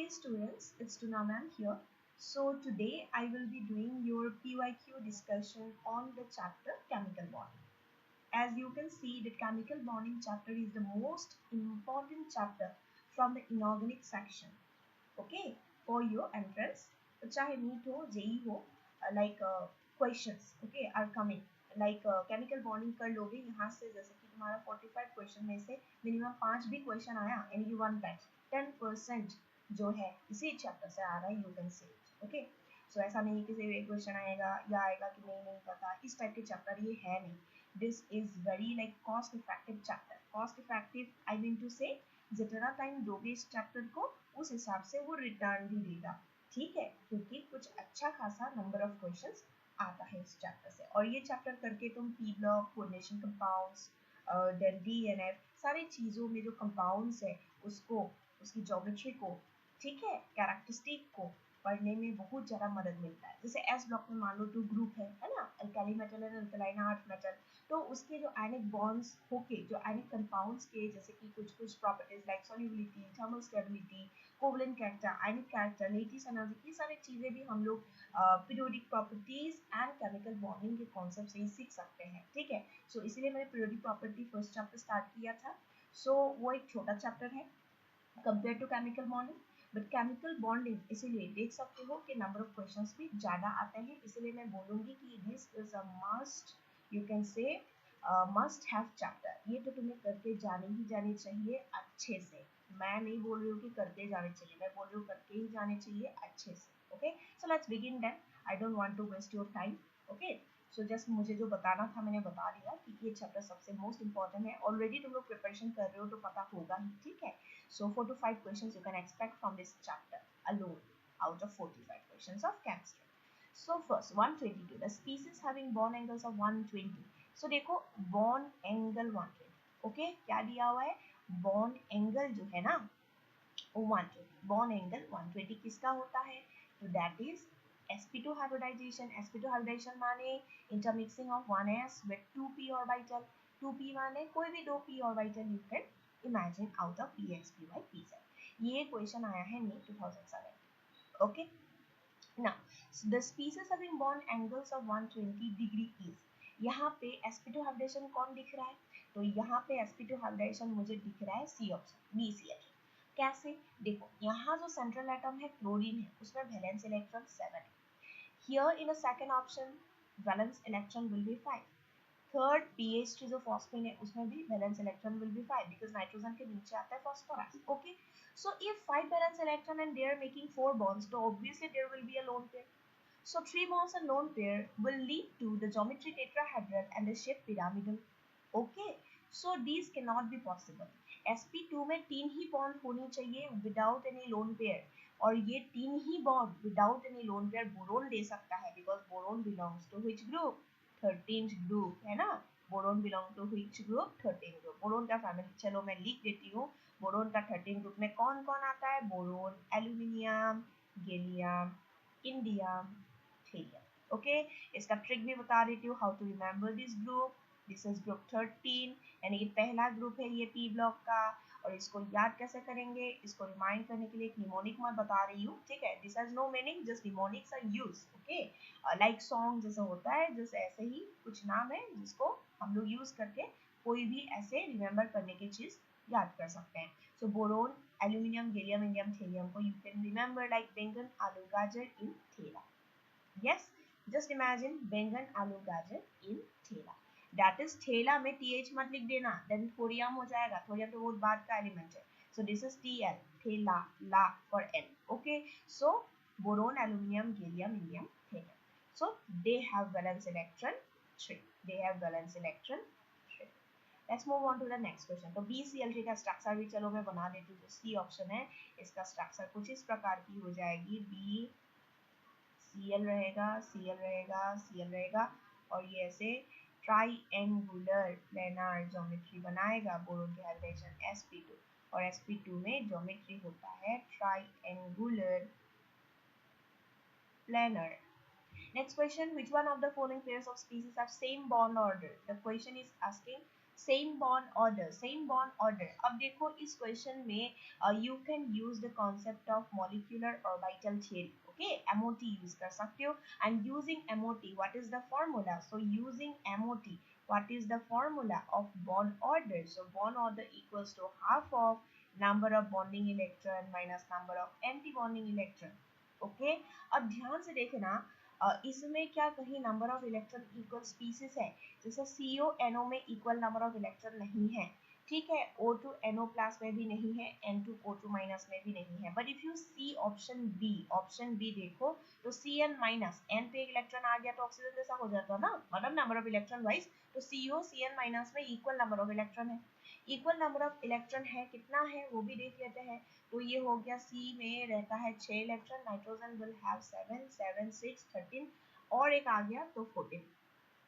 students, it's Tuna ma'am here. So today I will be doing your PYQ discussion on the chapter chemical bonding. As you can see, the chemical bonding chapter is the most important chapter from the inorganic section. Okay, for your entrance, तो चाहे NEET हो JEE हो, like questions okay are coming, like chemical bonding कर लोगे यहाँ से, जैसे कि तुम्हारा 45 क्वेश्चन में से मिनिमम 5 भी क्वेश्चन आया यानी कि 10% जो है इसी चैप्टर से आ रहा है, यू कैन से ओके। सो ऐसा नहीं कि सिर्फ एक क्वेश्चन आएगा या आएगा कि नहीं नहीं पता, इस टाइप के चैप्टर ये है नहीं। This is very like cost effective chapter. Cost effective I mean to say जितना टाइम दोगे इस चैप्टर को उस हिसाब से वो रिटर्न भी देगा, ठीक है, क्योंकि कुछ अच्छा खासा नंबर ऑफ क्वेश्चंस आता है इस चैप्टर से। और ये चैप्टर करके तुम P block, coordination compounds, then DNF, सारी चीज़ों में जो कंपाउंड्स है उसको, उसकी ज्योमेट्री को, ठीक है, कैरेक्टरिस्टिक को पढ़ने में बहुत ज़्यादा मदद मिलता है। जैसे एस ब्लॉक में मान लो 2 ग्रुप है ना, alkali metal and alkaline earth metal, तो उसके जो आयनिक बॉन्ड्स होके जो आयनिक कंपाउंड्स के जैसे कि कुछ कुछ properties like solubility, thermal stability, covalent character, आयनिक कैरेक्टर, लेटिस एनर्जी, ये सारी चीज़ें भी हम लोग periodic properties and chemical bonding के कॉन्सेप्ट से ही सीख सकते हैं, ठीक है। सो इसीलिए मैंने periodic property first chapter start किया था। सो वो एक छोटा चैप्टर है compare to chemical bonding, but chemical bonding इसीलिए देख सकते हो कि नंबर ऑफ क्वेश्चंस भी ज़्यादा आते हैं, इसलिए मैं बोलूँगी कि this is a must, you can से मस्ट हैव चैप्टर। ये तो तुम्हें करके जानी चाहिए अच्छे से। मैं नहीं बोल रही हूँ कि करके जाने चाहिए, मैं बोल रही हूँ करके ही जाने चाहिए अच्छे से। Okay, so let's begin then. I don't want to waste your time. Okay, so just मुझे जो बताना था मैंने बता दिया कि ये चैप्टर सबसे मोस्ट इंपॉर्टेंट है। ऑलरेडी तुम लोग प्रिपरेशन कर रहे हो तो पता होगा ही, ठीक है। So 4 to 5 questions you can expect from this chapter alone out of 45 questions of chemistry. So first 122, the species having bond angles of 120. So देखो bond angle 120, okay, क्या दिया हुआ है, bond angle जो है ना 120, bond angle 120 किसका होता है, तो that is sp2 hybridization। sp2 hybridization माने intermixing of 1s with 2p orbital। 2p माने कोई भी 2p orbital you can imagine out of px py pz। ये क्वेश्चन आया है NEET 2007। Okay, now the species having bond angles of 120 degree is, यहाँ पे sp2 hybridization कौन दिख रहा है, तो यहाँ पे sp2 hybridization मुझे दिख रहा है सी ऑप्शन BCl। कैसे, देखो यहाँ जो सेंट्रल एटम है क्लोरीन है उसमें वैलेंस इलेक्ट्रॉन 7 है। Here in a second option valence electron will be 5। Third pH जो फॉस्फेन है उसमें भी valence electron will be 5 because nitrogen के नीचे आता है phosphorus. Okay, so if 5 valence electron and they are making 4 bonds, so obviously there will be a lone pair, so 3 bonds and lone pair will lead to the geometry tetrahedral and the shape pyramidal। okay, so these cannot be possible। sp2 में 3 ही bond होनी चाहिए without any lone pair, और ये 3 ही bond without any lone pair boron दे सकता है because boron belongs to which group, 13th group है ना। Boron belong to which group, 13th group. Boron का फैमिली चलो मैं लिख देती हूँ। बोरोन का 13th ग्रुप में कौन कौन आता है, boron, aluminium, gallium, indium, thallium. Okay, इसका ट्रिक भी बता देती हूँ, how to remember this group. This is group 13 यानी कि पहला ग्रुप है ये पी ब्लॉक का। और इसको याद कैसे करेंगे, इसको रिमाइंड करने के लिए एक निमोनिक मैं बता रही हूँ, ठीक है। This has no meaning, just mnemonics are used. Okay, like song जैसे होता है, जैसे ऐसे ही कुछ नाम है जिसको हम लोग यूज करके कोई भी ऐसे रिमेम्बर करने की चीज याद कर सकते हैं। So boron, aluminium, gallium, indium, thallium को यू कैन रिमेम्बर लाइक बैंगन, आलू, गाजर इन थेला। यस, जस्ट इमेजिन बैंगन, आलू, गाजर इन थेला। दैट इज थेला में टीएच मत लिख देना, देन थोरियम हो जाएगा। थोरियम तो बहुत बाद का एलिमेंट है। सो दिस इज टीएल, थेला, ला for L. Okay, so boron, aluminium, gallium, indium, thallium. So they have valence electron 3. They have valence electron 3. Let's move on to the next question। तो BCl3 का structure भी चलो मैं बना देती हूँ। जो सी ऑप्शन है इसका स्ट्रक्चर कुछ इस प्रकार की हो जाएगी। BCl रहेगा, Cl रहेगा, Cl रहेगा, और ये ऐसे ट्राइएंगुलर प्लेनर ज्योमेट्री बनाएगा। बोरोन के हाइब्रिडेशन sp2, और sp2 में ज्योमेट्री होता है triangular planar. Next question, which one of the following pairs of species have same bond order? The question is asking same bond order, same bond order. अब देखो इस question में you can use the concept of molecular orbital theory, okay, MOT use कर सकते हो। And using MOT what is the formula, so using MOT what is the formula of bond order, so bond order equals to half of number of bonding electron minus number of anti bonding electron, okay. अब ध्यान से देखना इसमें क्या कहीं number of electron equal species है, जैसे CO NO में इक्वल नंबर ऑफ इलेक्ट्रॉन नहीं है, ठीक है, O2 NO प्लस में भी नहीं है, N2 O2 माइनस में भी नहीं है। But if you see option B देखो तो Cn माइनस N पे एक इलेक्ट्रॉन आ गया तो ऑक्सीजन जैसा हो जाता है ना, मतलब नंबर ऑफ इलेक्ट्रॉन वाइज, तो CO Cn माइनस में इक्वल नंबर ऑफ इलेक्ट्रॉन है। इक्वल नंबर ऑफ इलेक्ट्रॉन है, कितना है वो भी देख लेते हैं। तो ये हो गया C में रहता है 6 इलेक्ट्रॉन, नाइट्रोजन विल हैव 7 7 6 13 और एक आ गया तो 14,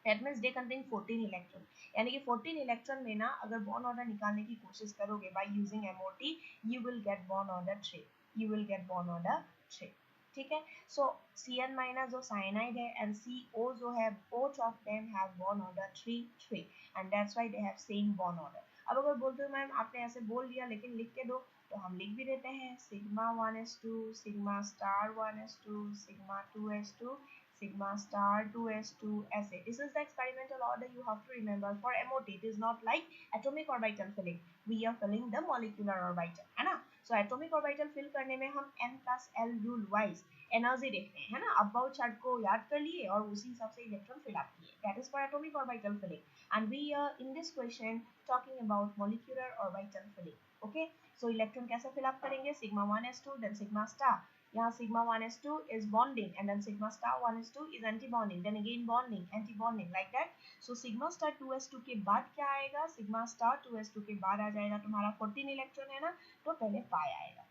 that means they contain 14 electron. यानी कि 14 इलेक्ट्रॉन में ना अगर बॉन्ड ऑर्डर निकालने की कोशिश करोगे by using MOT, you will get bond order 3, you will get bond order 3, ठीक है। सो Cn माइनस जो साइनाइड है एंड CO जो है, both of them have bond order 3 3 and that's why they have same bond order. अब अगर बोलते हो मैम आपने ऐसे बोल दिया लेकिन लिख के दो, तो हम लिख भी देते हैं sigma 1s2 sigma star 1s2 sigma 2s2 sigma star 2s2 ऐसे। This is the experimental order you have to remember for MOT. It is not like atomic orbital filling. We are filling the molecular orbital, है ना। So atomic orbital fill करने में हम n plus l rule wise energy देखते हैं, है ना। About chart को याद कर लिए और उसी हिसाब से इलेक्ट्रॉन फिल अप किए, that is for atomic orbital filling. And we are in this question talking about molecular orbital filling, okay. So electron कैसे फिल अप करेंगे, सिग्मा 1s2 देन सिग्मा स्टार, यहाँ sigma 1s2 is bonding and then sigma star 1s2 is anti-bonding, then again bonding, anti-bonding like that. So sigma star 2s2 के बाद क्या आएगा, sigma star 2s2 के बाद आ जाएगा तुम्हारा 14 इलेक्ट्रॉन है ना, तो पहले पाई आएगा।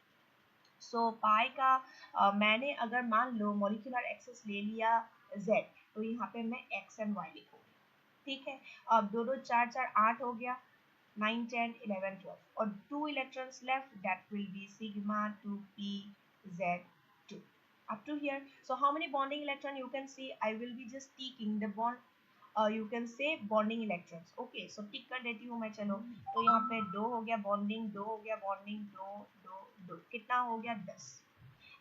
सो पाई का मैंने अगर मान लो मॉलिक्यूलर एक्सेस ले लिया z, तो यहाँ पे मैं x एंड y लिखूंगी, ठीक है। अब दो दो चार चार 8 हो गया, 9 10 11 12 और 2 electrons left, that will be sigma 2p z2 up to here. So how many bonding electron you can see, I will be just ticking the bond, you can say bonding electrons, okay। so टिक कर देती हूँ मैं, चलो। तो यहाँ पे 2 हो गया बॉन्डिंग, 2 हो गया बॉन्डिंग, 2 2 2 कितना हो गया 10।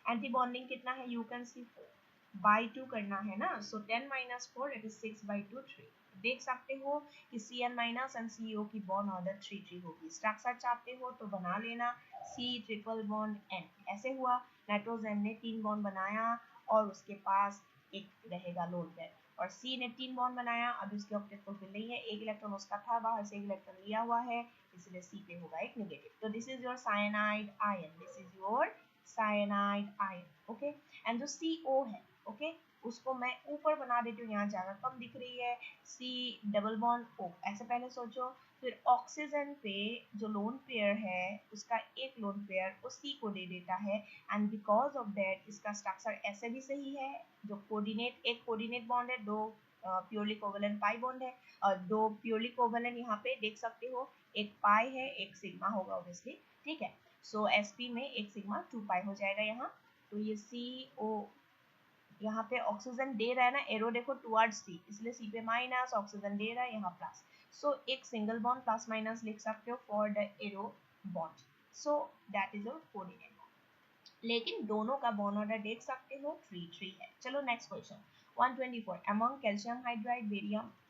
एंटी बॉन्डिंग कितना है, यू कैन सी 4 बाई 2 करना है ना, सो 10 माइनस 4 इट इज 6 बाई 2 3। देख सकते हो कि Cn माइनस एंड CO की बॉन्ड ऑर्डर 3 3 होगी। स्ट्रक्चर चाहते हो तो बना लेना, C ट्रिपल बॉन्ड N ऐसे हुआ। नाइट्रोजन ने 3 बॉन्ड बनाया और उसके पास एक रहेगा लोन पेयर, और C ने 3 बॉन्ड बनाया, अब इसके ऑक्टेट फुलफिल नहीं है, एक इलेक्ट्रॉन उसका था, बाहर से एक इलेक्ट्रॉन लिया हुआ है, इसलिए C पे होगा एक नेगेटिव। तो this is your cyanide ion, this is your cyanide ion, okay. And जो CO है, ओके, उसको मैं ऊपर बना देती हूँ, यहाँ जगह कम दिख रही है, C डबल बॉन्ड O ऐसे पहले सोचो। फिर ऑक्सीजन पे जो लोन पेयर है उसका एक लोन पेयर उस C को दे देता है, एंड बिकॉज ऑफ दैट इसका स्ट्रक्चर ऐसे भी सही है, जो कोऑर्डिनेट, एक कोऑर्डिनेट बॉन्ड है, दो प्योरली कोवेलेंट पाई बॉन्ड है, और दो प्योरली कोवेलेंट यहाँ पे देख सकते हो, एक पाई है एक सिग्मा होगा ऑब्वियसली, ठीक है। सो sp में एक सिग्मा 2 पाई हो जाएगा यहाँ। तो ये CO यहाँ पे ऑक्सीजन दे रहा है ना, एरो देखो टुवर्ड्स C, इसलिए C पे माइनस, ऑक्सीजन दे रहा है यहाँ प्लस। सो एक सिंगल बॉन्ड प्लस माइनस लिख सकते हो for the arrow bond, so that is your coordinate. लेकिन दोनों का बॉन्ड ऑर्डर देख सकते हो 3 3 है। चलो next question 124, among calcium hydride,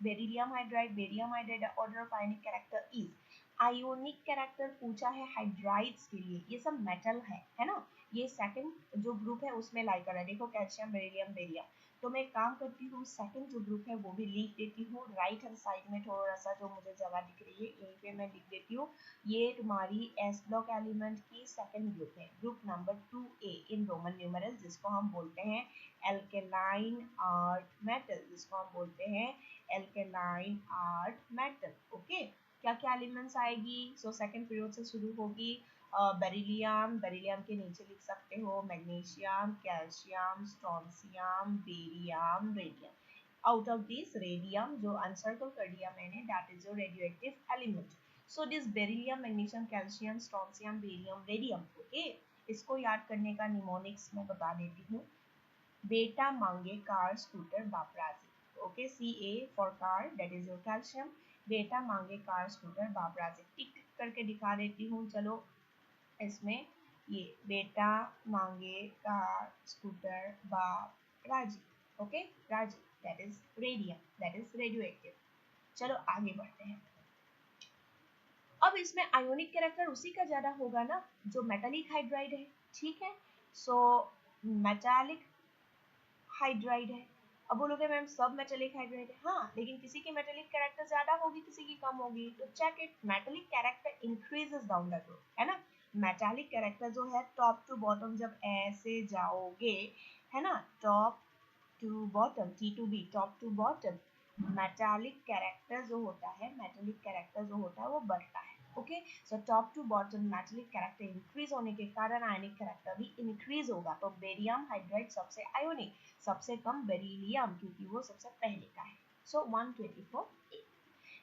beryllium hydride, barium hydride, order of ionic character is। Ionic character पूछा है हाइड्राइड्स के लिए, ये सब मेटल है ना। ये सेकंड जो ग्रुप है उसमें लाई कर रहा है, देखो कैल्शियम बेरिलियम बेरियम। तो मैं एक काम करती हूँ, सेकंड जो ग्रुप है वो भी लिख देती हूँ, राइट हैंड साइड में थोड़ा सा जो मुझे जगह दिख रही है यहीं पे मैं लिख देती हूँ। ये तुम्हारी एस ब्लॉक एलिमेंट की सेकंड ग्रुप है, group number 2A in Roman numeral, जिसको हम बोलते हैं एल्केलाइन अर्थ मेटल, जिसको हम बोलते हैं एल्केलाइन अर्थ मेटल, ओके। क्या क्या एलिमेंट्स आएगी, सो सेकंड पीरियड से शुरू होगी। बेरिलियम, बेरिलियम के नीचे लिख सकते हो magnesium, calcium, strontium, barium, radium. Out of this radium जो अनसर्कल कर दिया मैंने, that is your radioactive element. So this beryllium, magnesium, calcium, strontium, barium, radium, okay. इसको याद करने का निमोनिक्स मैं बता देती हूँ, बेटा मांगे कार स्कूटर बापराजी, okay। Ca for car, that is your calcium, बेटा मांगे कार स्कूटर बाप राजी, टिक टिक करके दिखा देती हूँ। चलो इसमें ये बेटा मांगे कार स्कूटर बाप राजी, ओके राजी, that is radium, that is radio active. चलो आगे बढ़ते हैं। अब इसमें आयोनिक कैरेक्टर उसी का ज्यादा होगा ना जो मेटालिक हाइड्राइड है, ठीक है। सो मेटालिक हाइड्राइड है। अब बोलोगे मैम सब मेटालिक हाइड्राइड है, हाँ, लेकिन किसी की मेटालिक कैरेक्टर ज्यादा होगी, किसी की कम होगी, तो check it. Metallic character increases down the group, है ना। मेटालिक कैरेक्टर जो है टॉप टू बॉटम जब ऐसे जाओगे, है ना, top to bottom, T to B, top to bottom, metallic character जो होता है, मेटालिक कैरेक्टर जो होता है वो बढ़ता है, okay. So top to bottom metallic character increase होने के कारण आयनिक कैरेक्टर भी इंक्रीज होगा। तो बेरियम हाइड्राइड सबसे आयोनिक, सबसे कम बेरिलियम, क्योंकि वो सबसे पहले का है। So 124।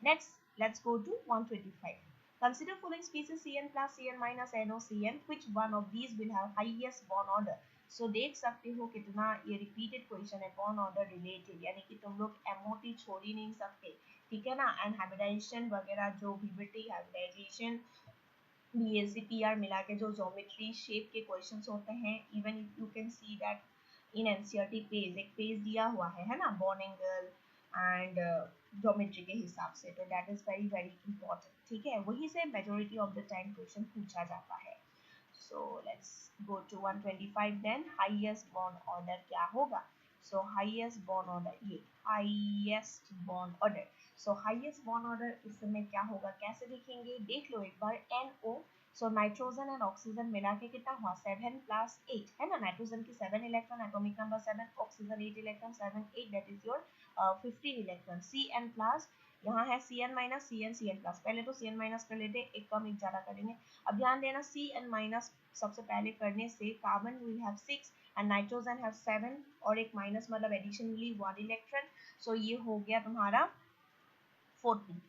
Next let's go to 125। Consider following species Cn plus Cn minus NOCn. Which one of these will have highest bond order? So देख सकते हो कितना ये रिपीटेड क्वेश्चन है, बॉन्ड ऑर्डर रिलेटेड, यानी कि तुम लोग एमओटी छोड़ ही नहीं सकते, ठीक है ना। एंड हाइब्रिडाइजेशन वगैरह जो बीबीटी हाइब्रिडाइजेशन बीएससी पीआर मिला के जो ज्योमेट्री शेप के क्वेश्चंस होते हैं, even you can see that in NCERT page, एक पेज दिया हुआ है ना, बॉन्ड एंगल एंड ज्योमेट्री के हिसाब से, तो that is very very important, ठीक है। वही से majority of the time question पूछा जाता है। So let's go to 125 then. Highest bond order क्या होगा? सो हाईएस्ट बॉन्ड ऑर्डर, ये highest bond order, so highest bond order इस समय क्या होगा, कैसे देखेंगे, देख लो एक बार। NO, so nitrogen and oxygen मिला के कितना हुआ, 7 प्लस 8, है ना। नाइट्रोजन की 7 electron, atomic number 7, oxygen 8 electron, 7 8, that is your 15 electron. CN plus, यहाँ है CN माइनस, CN प्लस, पहले तो CN माइनस कर लेते, एक कम एक ज्यादा करेंगे। अब ध्यान देना, CN माइनस सबसे पहले करने से carbon will have 6 and nitrogen have 7, और एक माइनस मतलब एडिशनली 1 इलेक्ट्रॉन। सो ये हो गया तुम्हारा 14।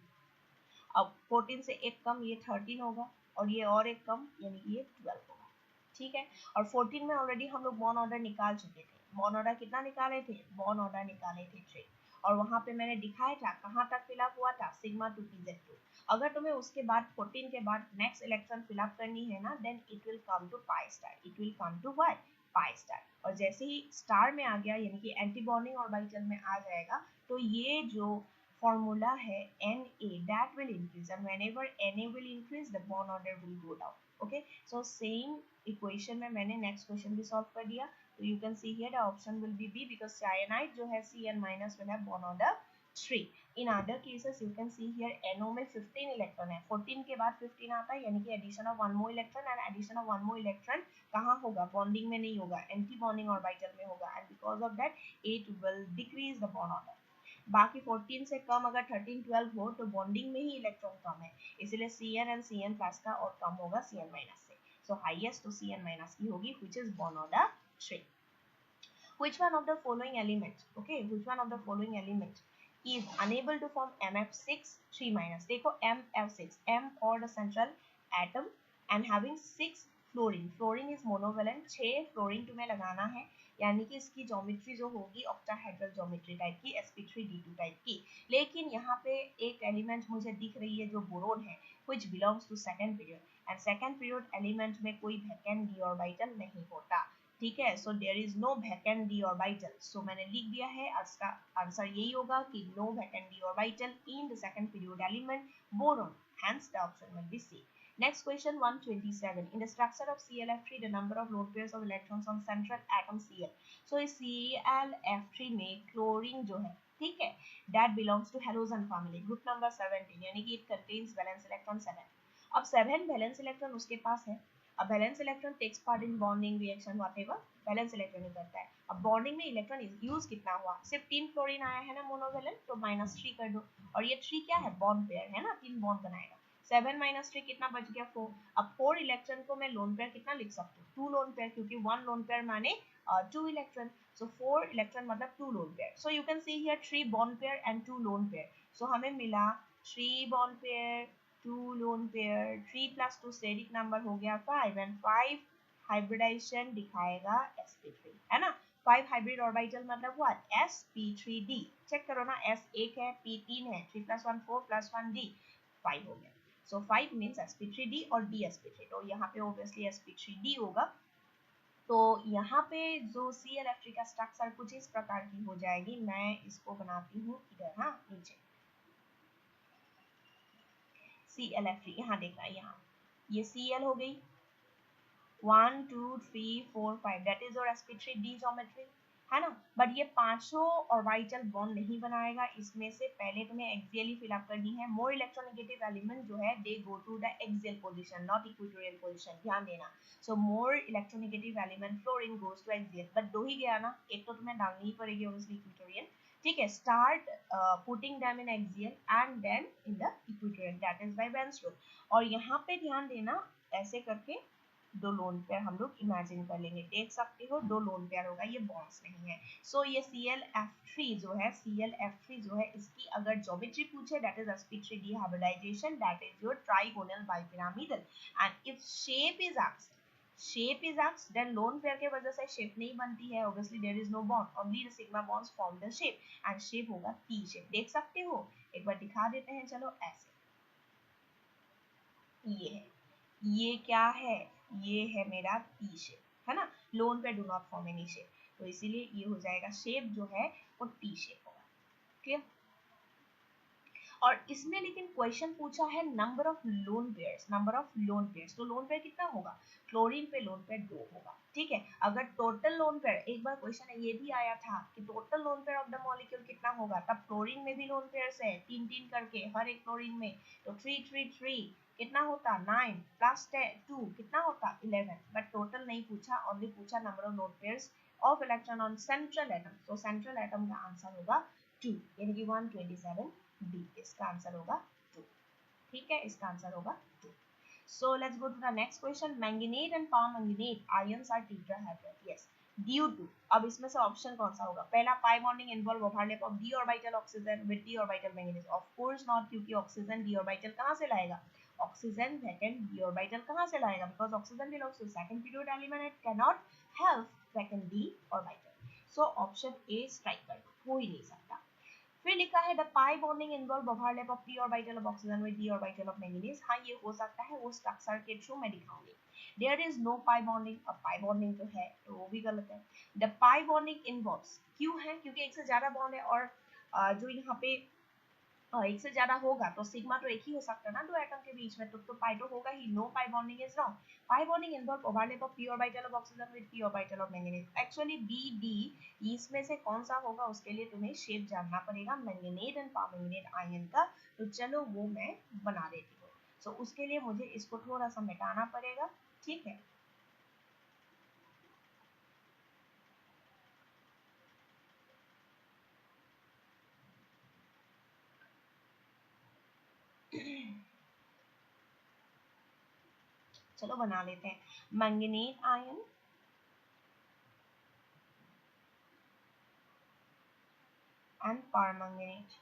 अब 14 से एक कम, ये 13 होगा, और ये और एक कम, यानी ये 12 होगा, ठीक है। और 14 में ऑलरेडी हम लोग बॉन्ड ऑर्डर निकाल चुके थे। बॉन्ड ऑर्डर कितना निकाले थे? बॉन्ड ऑर्डर निकाले थे 3, और वहां पे मैंने दिखाया था कहाँ तक फिलअप हुआ था, सिग्मा टू pz2। अगर तुम्हें उसके बाद 14 के बाद नेक्स्ट इलेक्ट्रॉन फिलअप करनी है ना, then it will come to pi star, it will come to what, pi star. और जैसे ही स्टार में आ गया, यानी कि एंटी बॉन्डिंग ऑर्बिटल में आ जाएगा, तो ये जो formula है Na, that will increase, and whenever Na will increase the bond order will go down, okay। So same equation में मैंने next question भी solve कर दिया, तो you can see here the option will be B, because cyanide जो है Cn minus will have bond order 3। in other cases you can see here NO में 15 electron है, 14 के बाद 15 आता है, यानी कि addition of 1 more electron, and addition of 1 more electron कहाँ होगा, bonding में नहीं होगा, anti bonding orbital में होगा, and because of that it will decrease the bond order। बाकी 14 से कम अगर 13 12 हो तो बॉन्डिंग में ही इलेक्ट्रॉन कम है, इसलिए Cn एंड Cn प्लस का और कम होगा Cn माइनस से। सो हाईएस्ट तो Cn माइनस की होगी, which is bond order 3। Which one of the following element, okay, which one of the following element is unable to form MF6 3 minus? देखो MF6, M for the central atom and having 6 fluorine, fluorine is monovalent, 6 fluorine तुम्हें लगाना है, यानी कि इसकी geometry जो होगी octahedral geometry type की, sp3d2 टाइप की। लेकिन यहाँ पे एक एलिमेंट मुझे दिख रही है जो बोरोन है, which belongs to second period, and second period element में कोई वैकेंट d ऑर्बिटल नहीं होता, ठीक है। So there is no vacant d orbital, सो मैंने लिख दिया है, इसका आंसर यही होगा कि no vacant d orbital in the second period element boron, hence the option will be C। Next question 127. In the structure of ClF3, the number of lone pairs of electrons on central atom Cl. So इस ClF3 में chlorine जो है, ठीक है, that belongs to halogen family, group number 17, यानी कि it contains valence electron 7। अब 7 valence electron उसके पास है। अब valence electron takes part in bonding reaction whatever, valence electron ही करता है। अब बॉन्डिंग में इलेक्ट्रॉन यूज कितना हुआ, सिर्फ 3 फ्लोरीन आया है ना मोनोवेलेंट, तो -3 कर दो, और ये 3 क्या है, बॉन्ड पेयर है ना, 3 बॉन्ड बनाएगा। 7 माइनस 3 कितना बच गया, 4। अब 4 इलेक्ट्रॉन को मैं लोन पेयर कितना लिख सकती हूँ, 2 लोन पेयर, क्योंकि 1 लोन पेयर माने 2 इलेक्ट्रॉन, सो 4 इलेक्ट्रॉन मतलब 2 lone pair. So you can see here 3 bond pair and 2 lone pair, so हमें मिला 3 bond pair 2 lone pair, 3 plus 2 steric number हो गया 5, एंड 5 हाइब्रिडाइजेशन दिखाएगा sp3, है ना। 5 हाइब्रिड ऑर्बिटल मतलब व्हाट, sp3d। चेक करो ना, s 1 है, p 3 है, 3 + 1 4 + 1 d 5 हो गया। सो 5 मींस sp3d और d sp3, तो यहाँ पे ऑब्वियसली sp3d होगा। तो यहाँ पे जो ClF3 का स्ट्रक्चर कुछ इस प्रकार की हो जाएगी। मैं इसको बनाती हूँ इधर, हाँ नीचे ClF3, यहाँ देखना, यहाँ ये Cl हो गई 1 2 3 4 5, that is your sp3d geometry, है ना। बट ये पांचों ऑर्बिटल बॉन्ड नहीं बनाएगा, इसमें से पहले तुम्हें एक्सियली फिलअप करनी है। मोर इलेक्ट्रोनेगेटिव एलिमेंट जो है they go to the axial position, not equatorial position, ध्यान देना। So more electronegative element fluorine goes to axial, but दो ही गया ना, एक तो तुम्हें डालनी ही पड़ेगी ऑब्वियसली इक्वेटोरियल, ठीक है। Start putting them in axial and then in the equatorial, that is by Bent's rule. और यहाँ पे ध्यान देना, ऐसे करके दो लोन पेयर हम लोग इमेजिन कर लेंगे, देख सकते हो दो लोन पेयर होगा, ये बॉन्ड्स नहीं है। सो ये ClF3 जो है, ClF3 जो है, इसकी अगर ज्योमेट्री पूछे, that is sp3d hybridization, that is your trigonal bipyramidal. And if shape is asked then lone pair के वजह से शेप नहीं बनती है, obviously there is no bond, only the sigma bonds form the shape and shape होगा T shape, देख सकते हो, एक बार दिखा देते हैं, चलो ऐसे, ये है, ये क्या है, ये है मेरा टी शेप, है ना। लोन पे do not form any shape, तो इसीलिए ये हो जाएगा, शेप जो है वो टी शेप होगा, क्लियर। और इसमें लेकिन क्वेश्चन पूछा है number of lone pairs, number of lone pairs, तो लोन पेयर कितना होगा, क्लोरीन पे लोन पेयर 2 होगा, ठीक है। अगर टोटल लोन पेयर, एक बार क्वेश्चन ये भी आया था कि total lone pair of the molecule कितना होगा, तब क्लोरीन में भी लोन पेयर्स है 3 करके हर एक क्लोरीन में, तो 3 कितना होता, 9 प्लस 2 कितना होता 11, बट टोटल नहीं पूछा, ओनली पूछा number of lone pairs of electron on central atom, तो सेंट्रल एटम का आंसर होगा 2, यानी कि 127 डी, इसका आंसर होगा 2, ठीक है, इसका आंसर होगा 2। So let's go to the next question. Manganate and permanganate ions are tetrahedral. Yes. Due to, अब इसमें से ऑप्शन कौन सा होगा, पहला pi bonding involve overlap of d orbital oxygen with d orbital manganese, of course not, क्योंकि oxygen d orbital कहाँ से लाएगा, ऑक्सीजन second d orbital कहाँ से लाएगा, because oxygen belongs to second period element, it cannot have second d orbital. So option A strike कर दो, हो ही नहीं सकता। फिर लिखा है the pi bonding involve overlap of p orbital of oxygen with d orbital of manganese, हाँ ये हो सकता है, वो स्ट्रक्चर के थ्रू मैं दिखाऊंगी। There is no pi bonding, अब पाई बॉन्डिंग तो है तो वो भी गलत है। द पाई बॉन्डिंग इन्वॉल्व्स, क्यों है, क्योंकि एक से ज्यादा बॉन्ड है, और जो यहाँ पे एक से ज्यादा होगा तो सिग्मा तो एक ही हो सकता है ना दो एटम के बीच में, तो पाई तो होगा ही, no pi bonding is wrong. Pi bonding involve overlap of p orbital of oxygen with p orbital of manganese, actually b d इसमें से कौन सा होगा, उसके लिए तुम्हें शेप जानना पड़ेगा मैंगनेट एंड परमैंगनेट आयन का, तो चलो वो मैं बना देती हूँ। सो उसके लिए मुझे इसको थोड़ा सा मिटाना पड़ेगा, ठीक है। चलो बना लेते हैं, मैंगनेट आयन एंड परमैंगनेट।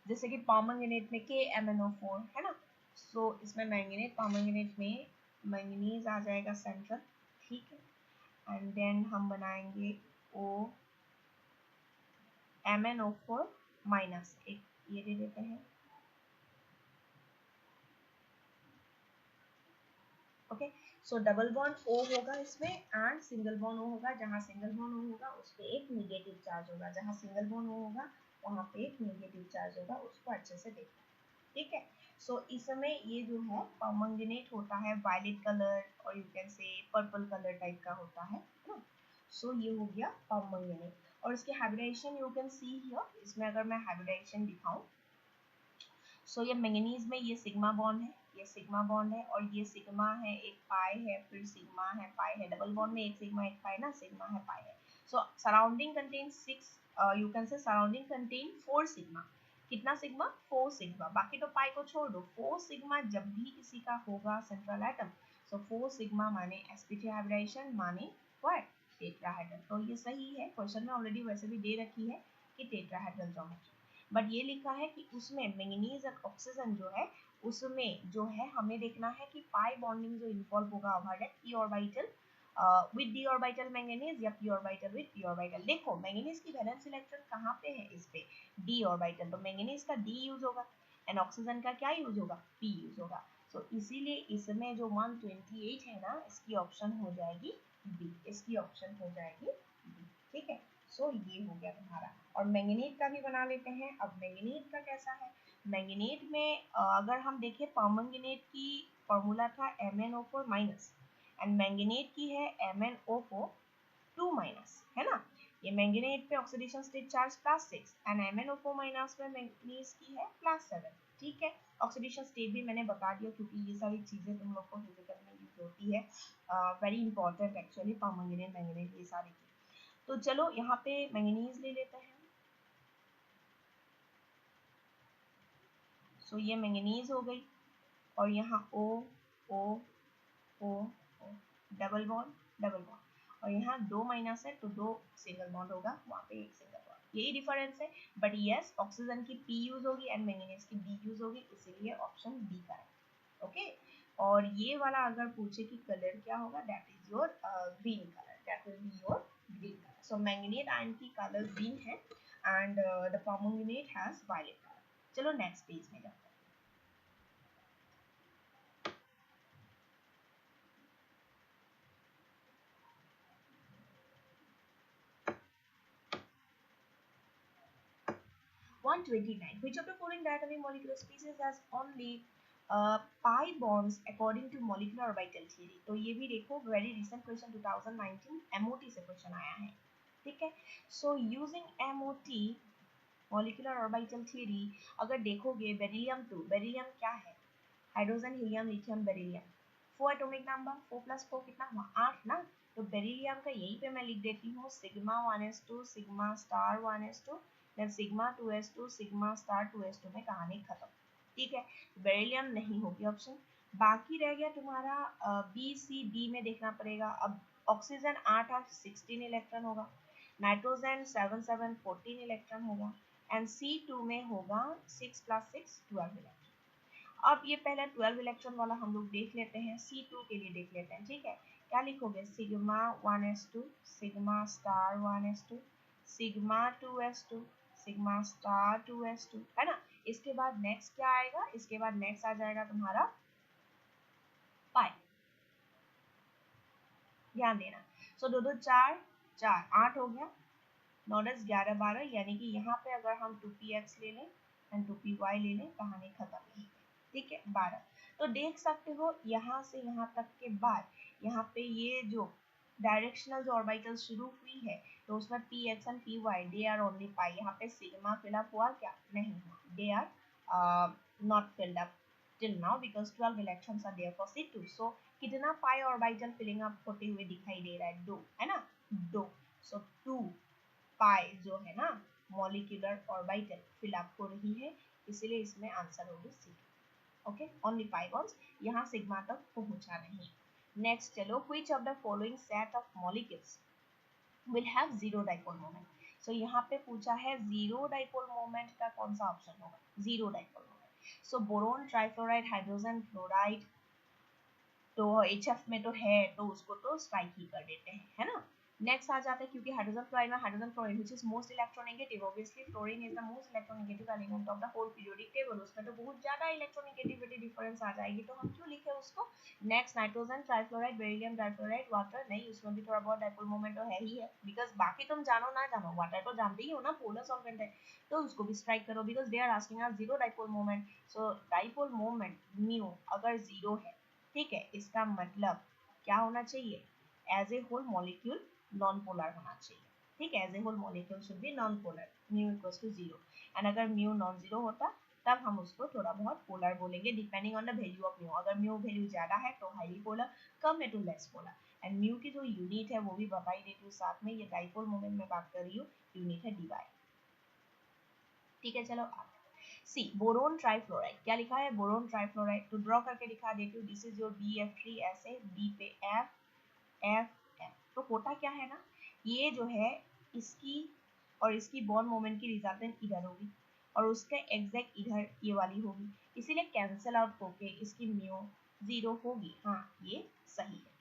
जैसे कि परमैंगनेट में KMnO4 है ना, सो इसमें मैंगनेट परमैंगनेट में मैंगनीज आ जाएगा सेंट्रल, ठीक है। एंड देन हम बनाएंगे O MnO4 माइनस, एक ये दे देते हैं, ओके। सो डबल बॉन्ड O होगा इसमें एंड सिंगल बॉन्ड O होगा, जहां सिंगल बॉन्ड O होगा उस पे एक नेगेटिव चार्ज होगा, जहां सिंगल बॉन्ड O होगा वहां पे एक नेगेटिव चार्ज होगा, उसको अच्छे से देखना, ठीक है। सो इसमें ये जो है परमैंगनेट होता है वायलेट कलर, और यू कैन से पर्पल कलर टाइप का होता है ना। सो ये हो गया परमैंगनेट, और इसके hybridization you can see here, इसमें अगर मैं हाइब्रिडाइजेशन दिखाऊं, सो ये मैंगनीज में ये सिग्मा बॉन्ड है, ये सिग्मा बॉन्ड है, और ये सिग्मा है, एक पाई है, फिर सिग्मा है, पाई है, डबल बॉन्ड में एक सिग्मा एक पाई ना, सिग्मा है पाई है। So surrounding contain 6, you can say surrounding contain 4 sigma, कितना सिग्मा 4 सिग्मा, बाकी तो पाई को छोड़ दो, 4 सिग्मा जब भी किसी का होगा सेंट्रल एटम, सो 4 सिग्मा माने sp3 हाइब्रिडाइजेशन माने व्हाट, टेट्राहेड्रल, तो ये सही है, क्वेश्चन में ऑलरेडी वैसे भी दे रखी है कि टेट्राहेड्रल ज्योमेट्री। बट ये लिखा है कि उसमें मैंगनीज एंड ऑक्सीजन जो है उसमें जो है हमें देखना है कि पाई बॉन्डिंग जो इन्वॉल्व होगा over p orbital with d orbital manganese या p orbital with p orbital. देखो मैंगनीज की वैलेंस इलेक्ट्रॉन कहाँ पे है, इस पे d ऑर्बिटल, तो मैंगनीज का d यूज होगा एंड ऑक्सीजन का क्या यूज होगा, p यूज होगा। सो इसीलिए इसमें जो 128 है ना, इसकी ऑप्शन हो जाएगी B, इसकी ऑप्शन हो जाएगी B। ठीक है, सो ये हो गया तुम्हारा। और मैंगनीज का भी बना लेते हैं। अब मैंगनीज का कैसा है, मैंगनीज में अगर हम देखें परमंगनेट की फॉर्मूला था MnO4 माइनस एंड मैंगनीज की है MnO4 2 माइनस, है ना। ये मैंगनीज पे oxidation state charge +6 and MnO4 minus में मैंगनीज की है +7। ठीक है, ऑक्सीडेशन स्टेट भी मैंने बता दिया क्योंकि ये सारी चीजें तुम लोग को फिजिकल में यूज होती है, वेरी इंपॉर्टेंट एक्चुअली परमंगनेट मैंगनीज ये सारी चीजें। तो चलो यहाँ पे मैंगनीज ले लेते हैं। सो ये मैंगनीज हो गई और यहाँ O O O O double bond और यहाँ 2 माइनस है तो 2 सिंगल बॉन्ड होगा, वहाँ पे 1 सिंगल बॉन्ड, यही डिफरेंस है। बट यस ऑक्सीजन की P यूज होगी एंड मैंगनीज की D यूज होगी, इसीलिए ऑप्शन B करेक्ट। ओके, और ये वाला अगर पूछे कि कलर क्या होगा, that is your green colour, that will be your green colour. So manganese ion की कलर ग्रीन है and the permanganate has violet colour. चलो नेक्स्ट पेज में जाते हैं। 129. Which of the following diatomic molecular species has only pi bonds according to molecular orbital theory? तो ये भी देखो very recent question 2019 MOT से क्वेश्चन आया है। ठीक है, so using MOT molecular orbital theory अगर देखोगे बेरिलियम 2, बेरिलियम क्या है, hydrogen helium lithium beryllium, 4 atomic number, 4 + 4 कितना हुआ 8 ना। तो बेरिलियम का यहीं पे मैं लिख देती हूँ sigma 1s2 sigma star 1s2 देन sigma 2s2 sigma star 2s2 में कहानी खत्म। ठीक है, बेरिलियम नहीं होगी ऑप्शन। बाकी रह गया तुम्हारा बी सी डी में देखना पड़ेगा। अब ऑक्सीजन 8 8 16 इलेक्ट्रॉन होगा, नाइट्रोजन 7 7 14 इलेक्ट्रॉन होगा एंड C2 में होगा 6 + 6 12 इलेक्ट्रॉन। अब ये पहले 12 इलेक्ट्रॉन वाला हम लोग देख लेते हैं, C2 के लिए देख लेते हैं। ठीक है, क्या लिखोगे sigma 1s2 sigma star 1s2 sigma 2s2 sigma star 2s2, है ना। इसके बाद नेक्स्ट क्या आएगा, इसके बाद नेक्स्ट आ जाएगा तुम्हारा पाई, ध्यान देना। सो 2 2 4 4 8 हो गया, 9 10 11 12, यानी कि यहाँ पे अगर हम 2px ले लें एंड 2py ले लें कहानी खत्म नहीं। ठीक है 12। तो देख सकते हो यहाँ से यहाँ तक के बाद यहाँ पे ये जो डायरेक्शनल जो ऑर्बिटल शुरू हुई है तो उसमें px and py they are only pi. यहाँ पे सिग्मा फिल अप हुआ क्या, नहीं हुआ, they are not filled up till now because 12 electrons are there for C2। so कितना पाई ऑर्बिटल फिलिंग अप होते हुए दिखाई दे रहा है, 2 है ना, 2। so 2 पाई जो है ना मॉलिक्यूलर ऑर्बिटल फिल अप हो रही है, इसीलिए इसमें आंसर होगी C। Okay, only pi bonds, यहाँ सिग्मा तक पहुंचा नहीं। नेक्स्ट चलो, which of the following set of molecules will have zero dipole moment. So यहाँ पे पूछा है जीरो डाइपोल मोमेंट का कौन सा ऑप्शन होगा, जीरो डाइपोल मोमेंट। सो बोरोन ट्राइफ्लोराइड हाइड्रोजन फ्लोराइड तो HF में तो है तो उसको तो स्ट्राइक ही कर देते हैं, है ना। नेक्स्ट आ जाते हैं, क्योंकि हाइड्रोजन फ्लोराइड में hydrogen fluorine which is most electronegative, obviously fluorine is the most electronegative element of the whole periodic table, उसमें तो बहुत ज्यादा इलेक्ट्रोनेगेटिविटी डिफरेंस आ जाएगी, तो हम क्यों लिखे उसको। Next nitrogen trifluoride beryllium difluoride water, नहीं उसमें भी थोड़ा बहुत डाइपोल मोमेंट तो है ही है, बिकॉज बाकी तुम जानो ना जानो वाटर तो जानते ही हो ना, पोलर सॉल्वेंट है, तो उसको भी स्ट्राइक करो because they are asking us zero dipole moment. So dipole moment mu अगर जीरो है, ठीक है, इसका मतलब क्या होना चाहिए, as a whole molecule non polar होना चाहिए। ठीक है, as a whole molecule should be non polar, mu equals to 0 and अगर म्यू नॉन जीरो होता तब हम उसको थोड़ा बहुत पोलर बोलेंगे depending on the value of mu. अगर म्यू वैल्यू ज्यादा है तो हाईली पोलर, कम है तो लेस पोलर। एंड म्यू की जो यूनिट है वो भी बता ही देती हूँ साथ में, ये डाइपोल मोमेंट में बात कर रही हूँ, यूनिट है डीवाई। ठीक है, चलो सी बोरोन ट्राइफ्लोराइड क्या लिखा है, बोरोन ट्राइफ्लोराइड तो ड्रॉ करके दिखा देती हूँ, दिस इज योर BF3 ऐसे, B पे F F F। तो होता क्या है ना, ये जो है इसकी और इसकी बॉन्ड मोमेंट की रिजल्टेंट इधर होगी और उसके एग्जैक्ट इधर ये वाली होगी, इसीलिए कैंसिल आउट होके इसकी म्यू 0 होगी। हाँ ये सही है।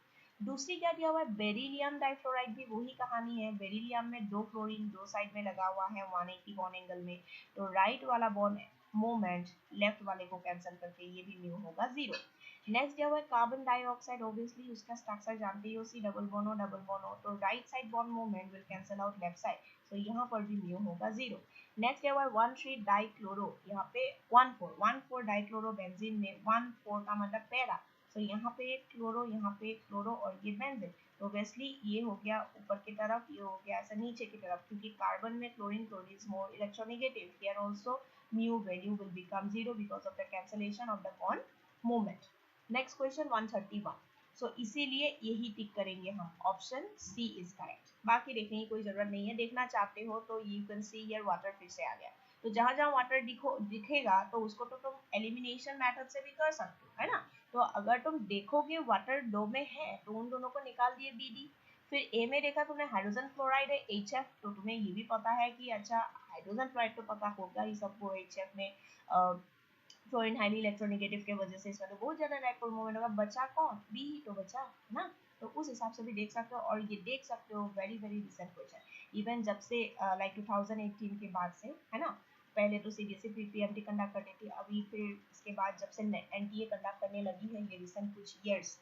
दूसरी क्या दिया हुआ है, बेरिलियम डाइफ्लोराइड, भी वही कहानी है। बेरिलियम में दो क्लोरीन दो साइड में लगा हुआ है 180 बॉन्ड एंगल में, तो राइट वाला बॉन्ड मोमेंट लेफ्ट वाले को कैंसिल करके ये भी म्यू होगा 0। नेक्स्ट दिया हुआ है कार्बन डाइऑक्साइड, ऑब्वियसली उसका स्ट्रक्चर जानते ही हो, सी डबल बॉन्ड हो डबल बॉन्ड हो, तो right side bond moment will cancel out left side, तो यहाँ पर भी म्यू होगा 0। नेक्स्ट दिया हुआ है 1,3 डाइक्लोरो, यहाँ पे 1,4 डाइक्लोरो बेंजीन में 1,4 का मतलब पैरा, तो यहाँ पे एक क्लोरो, यहाँ पे एक क्लोरो और ये बेंजीन, तो ऑब्वियसली ये हो गया ऊपर की तरफ, ये हो गया ऐसा नीचे की तरफ, क्योंकि कार्बन में chlorine is more electronegative, here also mu value will become 0 because of the cancellation of the bond moment. Next question 131. So इसीलिए यही टिक करेंगे हम, ऑप्शन सी इज करेक्ट। बाकी देखने की कोई जरूरत नहीं है, देखना चाहते हो तो you can see here water फिर से आ गया, तो जहां जहां वाटर दिखेगा तो उसको तो तुम एलिमिनेशन मेथड से भी कर सकते हो, है ना। तो अगर तुम देखोगे वाटर दो में है तो उन दोनों को निकाल दिए बीडी, फिर ए में देखा तुमने हाइड्रोजन क्लोराइड है HF, तो तुम्हें ये भी पता है कि अच्छा हाइड्रोजन क्लोराइड तो पता होगा ही सबको, HF में फ्लोरीन हाईली इलेक्ट्रोनेगेटिव के वजह से इसमें तो बहुत ज्यादा डाइपोल मोमेंट होगा, बचा कौन, बी ही तो बचा है ना, तो उस हिसाब से भी देख सकते हो। और ये देख सकते हो very very recent question, even जब से लाइक 2018 के बाद से, है ना, पहले तो सीबीएसई पीपीएमटी कंडक्ट करती थी, अभी फिर इसके बाद जब से एनटीए कंडक्ट करने लगी है ये रिसेंट कुछ ईयर्स,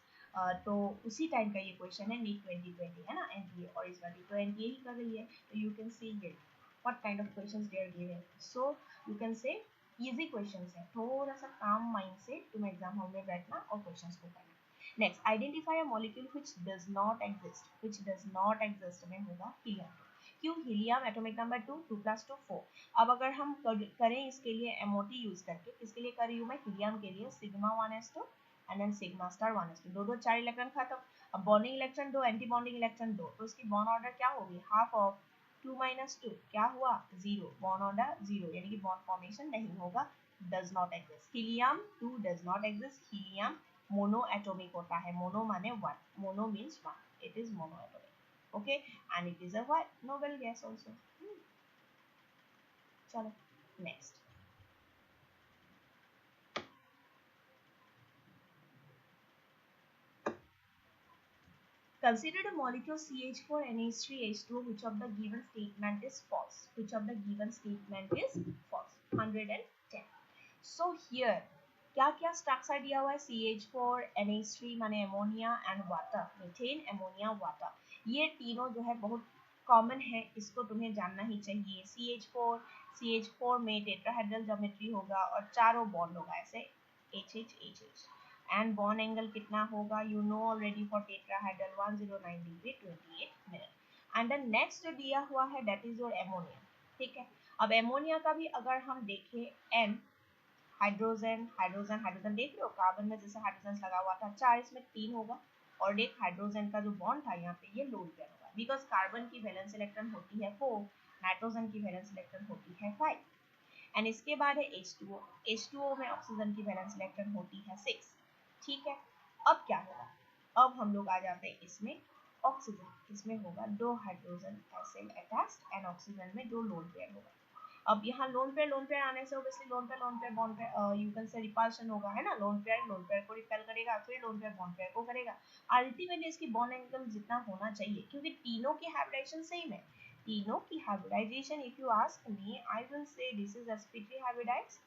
तो उसी टाइम का ये क्वेश्चन है, नीट 2020 है ना एनटीए, और इस बार तो एनटीए ही कर रही है, तो you can see here what kind of questions they are given, so you can say easy questions है, थोड़ा सा काम माइंड से तुम एग्जाम हॉल में बैठना और क्वेश्चंस को करना। Next, identify a molecule which does not exist, which does not exist में होगा हीलियम। क्यों हीलियम, एटॉमिक नंबर 2, 2 + 2 4। अब अगर हम करें इसके लिए एमओटी यूज करके, किसके लिए कर रही हूँ मैं, हीलियम के लिए, sigma 1s2 and then sigma star 1s2, दो दो 4 इलेक्ट्रॉन खत्म। अब bonding electron 2, anti bonding electron 2, तो इसकी बॉन्ड ऑर्डर क्या होगी, हाफ ऑफ 2 - 2 क्या हुआ 0, बॉन्ड ऑर्डर 0, यानी कि बॉन्ड फॉर्मेशन नहीं होगा, does not exist. Helium 2 does not exist. Helium monoatomic होता है, mono माने one, mono means one, it is monoatomic, okay, and it is a what, noble gas also. चलो next, consider the molecule CH4NH3H2O, which of the given statement is false, which of the given statement is false, 110. So here क्या क्या structure दिया हुआ है, CH4NH3 माने ammonia and water, methane ammonia water, ये तीनों जो है बहुत कॉमन है, इसको तुम्हें जानना ही चाहिए। CH4 में टेट्राहेड्रल ज्योमेट्री होगा और चारों बॉन्ड होगा ऐसे HH एंड बॉन्ड एंगल कितना होगा, you know already for tetrahedral 109 degree 28 minute. And then next जो दिया हुआ है दैट इज योर अमोनिया, ठीक है। अब अमोनिया का भी अगर हम देखें, एन हाइड्रोजन हाइड्रोजन हाइड्रोजन देख रहे हो, कार्बन में जैसे हाइड्रोजन लगा हुआ था 4, इसमें 3 होगा, और एक हाइड्रोजन का जो बॉन्ड था यहाँ पे ये लोन पेयर होगा, बिकॉज कार्बन की वैलेंस इलेक्ट्रॉन होती है 4, नाइट्रोजन की वैलेंस इलेक्ट्रॉन होती है 5, एंड इसके बाद है H2O, H2O में ऑक्सीजन की वैलेंस इलेक्ट्रॉन होती है 6, ठीक है। अब क्या होगा, अब हम लोग आ जाते हैं इसमें ऑक्सीजन, इसमें होगा 2 हाइड्रोजन ऐसे अटैच्ड एंड ऑक्सीजन में 2 लोन पेयर होगा। अब यहाँ लोन पेयर आने से obviously lone pair bond pair you can से रिपल्शन होगा, है ना, लोन पेयर को रिपेल करेगा, फिर लोन पेयर बॉन्ड पेयर को करेगा, अल्टीमेटली इसकी बॉन्ड एंगल जितना होना चाहिए, क्योंकि तीनों की हाइब्रिडाइजेशन सेम है, तीनों की hybridisation, if you ask me I will say this is sp3 hybridized,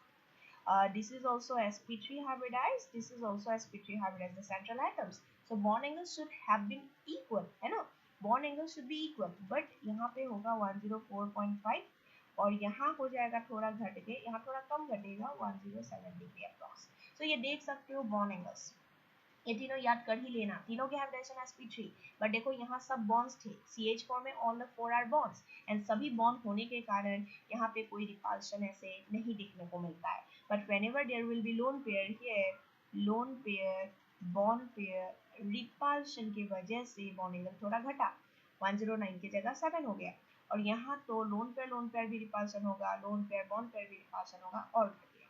this is also sp3 hybridized, this is also sp3 hybridized, the central atoms, so bond angles should have been equal, है ना, bond angles should be equal, but यहाँ पे होगा 104.5 और यहाँ हो जाएगा थोड़ा घट के, यहाँ थोड़ा कम घटेगा 107 डिग्री अप्रॉक्स। तो ये देख सकते हो बॉन्ड एंगल्स, ये तीनों याद कर ही लेना, तीनों के हाइब्रिडाइजेशन sp3, बट देखो यहाँ सब बॉन्ड्स थे, CH4 में all the 4 are bonds, and सभी बॉन्ड होने के कारण यहाँ पे कोई रिपल्शन ऐसे नहीं दिखने को मिलता है, but whenever there will be lone pair here, lone pair bond pair repulsion की वजह से बॉन्ड एंगल थोड़ा घटा, 109 की जगह 7 हो गया, और यहाँ तो लोन पेयर भी रिपल्शन होगा, लोन पेयर बॉन्ड पेयर भी रिपल्शन होगा और घट गया।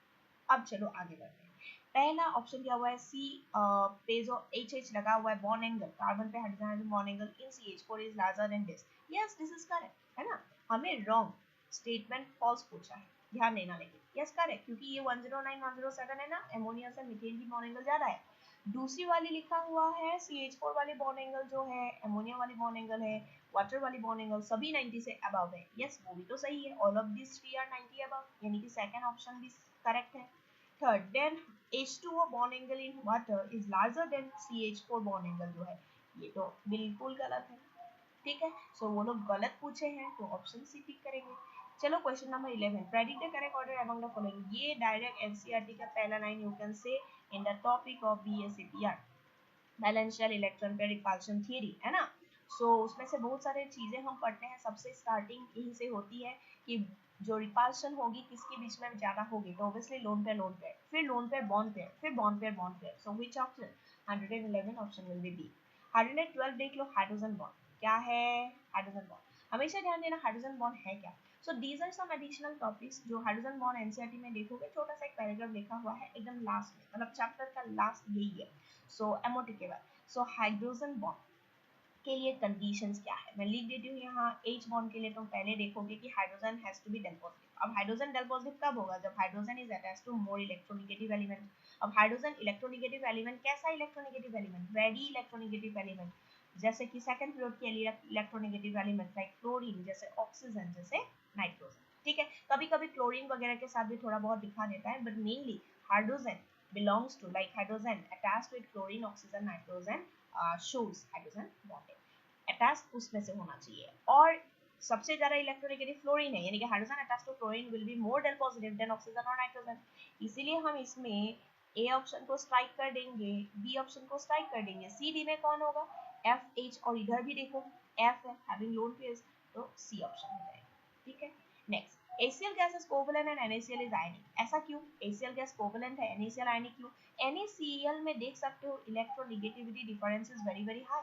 अब चलो आगे बढ़ते हैं, पहला ऑप्शन दिया हुआ है सी पे जो HH लगा हुआ है बॉन्ड एंगल, कार्बन पे hydrogen bond angle in CH4 is larger then this, yes this is correct, है ना, हमें रॉन्ग स्टेटमेंट फॉल्स पूछा है, ध्यान देना लेकिन यस करेक्ट, क्योंकि ये 109 107 है ना, अमोनिया से मीथेन की बॉन्ड एंगल ज्यादा है। दूसरी वाली लिखा हुआ है CH4 वाली बॉन्ड एंगल जो है अमोनिया वाली बॉन्ड एंगल है, वाटर वाली बॉन्ड एंगल सभी 90 से अबव है। यस वो भी तो सही है, all of this three are 90 above, यानी कि सेकंड ऑप्शन भी करेक्ट है। Third, then H2O bond angle in water is larger than CH4 bond angle जो है, ये तो बिल्कुल गलत है। ठीक है, सो वो लोग गलत पूछे हैं तो ऑप्शन सी पिक करेंगे। चलो question number 11, predict the correct order among the following. ये डायरेक्ट एनसीईआरटी का पहला line you can say in the topic of VSEPR, valence shell electron pair repulsion theory, है ना। सो उसमें से बहुत सारे चीजें हम पढ़ते हैं, सबसे स्टार्टिंग यहीं से होती है कि जो रिपल्शन होगी किसके बीच में ज्यादा होगी, तो ऑब्वियसली लोन पेयर, फिर लोन पेयर बॉन्ड पेयर, फिर bond pair, so which option, 111 option will be B. 112 देख लो, हाइड्रोजन बॉन्ड क्या है, हाइड्रोजन बॉन्ड, हमेशा ध्यान देना हाइड्रोजन बॉन्ड है क्या। So these are some additional topics जो हाइड्रोजन बॉन्ड एनसीईआरटी में देखोगे, छोटा सा एक पैराग्राफ लिखा हुआ है एकदम लास्ट में, मतलब चैप्टर का लास्ट यही है। सो एमओटी के बाद, सो हाइड्रोजन बॉन्ड के लिए कंडीशंस क्या है, मैं लिख देती हूँ यहाँ। H बॉन्ड के लिए तुम पहले देखोगे कि hydrogen has to be del positive. अब हाइड्रोजन डेल पॉजिटिव कब होगा, जब hydrogen is attached to more electronegative element. अब हाइड्रोजन इलेक्ट्रोनेगेटिव एलिमेंट, कैसा electronegative element, very electronegative element, जैसे कि सेकंड पीरियड के इलेक्ट्रोनेगेटिव एलिमेंट लाइक क्लोरीन, जैसे ऑक्सीजन, जैसे नाइट्रोजन। ठीक है, कभी कभी क्लोरीन वगैरह के साथ भी थोड़ा बहुत दिखा देता है, but mainly hydrogen belongs to, like hydrogen attached with chlorine, oxygen, nitrogen shows hydrogen bonding attached उसमें से होना चाहिए। और सबसे ज्यादा इलेक्ट्रोनेगेटिव फ्लोरीन है, यानी कि hydrogen attached to chlorine will be more del positive than oxygen और नाइट्रोजन, इसीलिए हम इसमें ए ऑप्शन को स्ट्राइक कर देंगे, बी ऑप्शन को स्ट्राइक कर देंगे, सी डी में कौन होगा, एफ एच, और इधर भी देखो एफ है हैविंग लोन पेयर्स, तो सी ऑप्शन हो जाएगा। ठीक है, next, ACl gas is covalent and NaCl is ionic, ऐसा क्यों, ACl gas covalent है, NaCl ionic क्यों, NaCl में देख सकते हो electronegativity difference is very very high,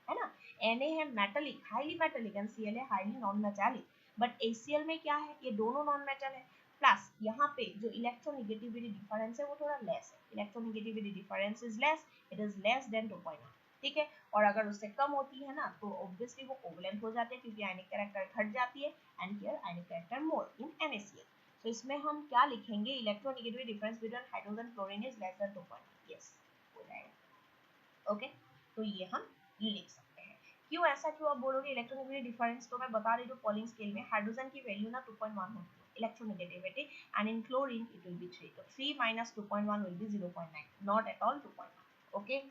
है ना। Na है metallic, highly metallic, and Cl है highly non metallic, but ACl में क्या है, ये दोनों नॉन मेटल है, प्लस यहाँ पे जो इलेक्ट्रोनेगेटिविटी डिफरेंस है वो थोड़ा लेस है, electronegativity difference is less, it is less than 2.1। ठीक है, और अगर उससे कम होती है ना तो ऑब्वियसली वो कोवलेंट हो जाते हैं, क्योंकि आयनिक कैरेक्टर घट जाती है, and here ionic character more in NaCl। तो इसमें हम क्या लिखेंगे, electronegativity difference between hydrogen fluorine is less than 2.1, yes हो जाएगा। ओके, तो ये हम लिख सकते हैं। क्यों ऐसा, क्यों आप बोलोगे इलेक्ट्रोनेगेटिविटी डिफरेंस, तो मैं बता रही हूँ पॉलिंग स्केल में हाइड्रोजन की वैल्यू ना 2.1 होती है electronegativity, and in chlorine it will be 3, तो 3 minus 2.1 will be 0.9, not at all 2.1। Okay,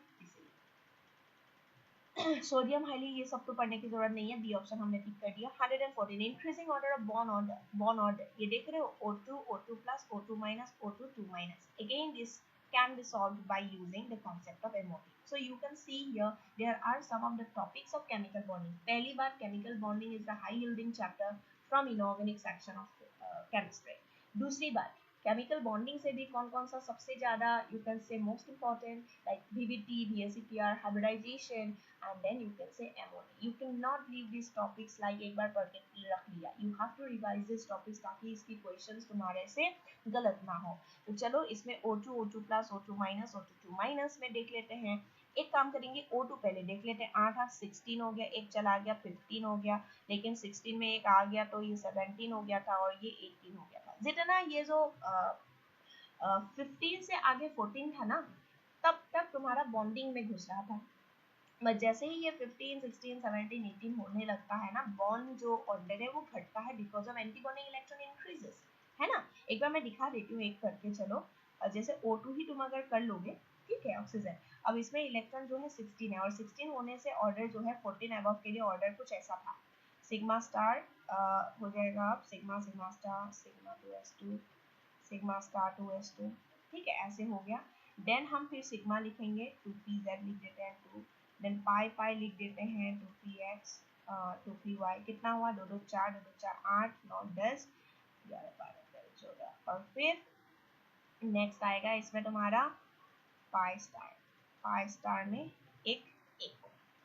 sodium highly, ये सब तो पढ़ने की जरूरत नहीं है, बी ऑप्शन हमने टिक कर दिया। 114, increasing order of bond order, ये देख रहे हो O2 O2 plus O2 minus O2 2 minus, again this can be solved by using the concept of MOT। so you can see here there are some of the topics of chemical bonding। पहली बार chemical bonding is the high yielding chapter from inorganic section of chemistry। दूसरी बात, chemical bonding से भी कौन कौन सा सबसे ज्यादा, you can say most important like VBT, VSEPR, hybridisation, and then you can say MOT। you cannot leave these topics like एक बार पढ़ के रख लिया, you have to revise these topics ताकि इसकी questions तुम्हारे से गलत ना हो। तो चलो इसमें O2 O2 plus O2 minus O2 2 minus में देख लेते हैं। एक काम करेंगे, O2 पहले देख लेते हैं, 8 8 16 हो गया, एक चला गया 15 हो गया, लेकिन 16 में एक आ गया तो ये 17 हो गया था और ये 18 हो गया था। जितना ये जो 15 से आगे 14 था ना, तब तक तुम्हारा बॉन्डिंग में घुस रहा था, बट जैसे ही ये 15 16 17 18 होने लगता है ना, बॉन्ड जो ऑर्डर है वो घटता है because of anti bonding electron increases, है ना। एक बार मैं दिखा देती हूँ एक करके, चलो जैसे O2 ही तुम अगर कर लोगे, ठीक है, ऑक्सीजन, अब इसमें इलेक्ट्रॉन जो है 16 है, और 16 होने से ऑर्डर जो है 14 अबव के लिए ऑर्डर कुछ ऐसा था, सिग्मा स्टार हो जाएगा, अब sigma sigma star sigma 2s2 sigma star 2s2, ठीक है, ऐसे हो गया। देन हम फिर सिग्मा लिखेंगे, 2pz लिख देते हैं 2, देन पाई पाई लिख देते हैं 2px 2py, कितना हुआ 2 2 4 2 2 4 8 9 10 11 12 13 14, और फिर नेक्स्ट आएगा इसमें तुम्हारा पाई स्टार में एक एक,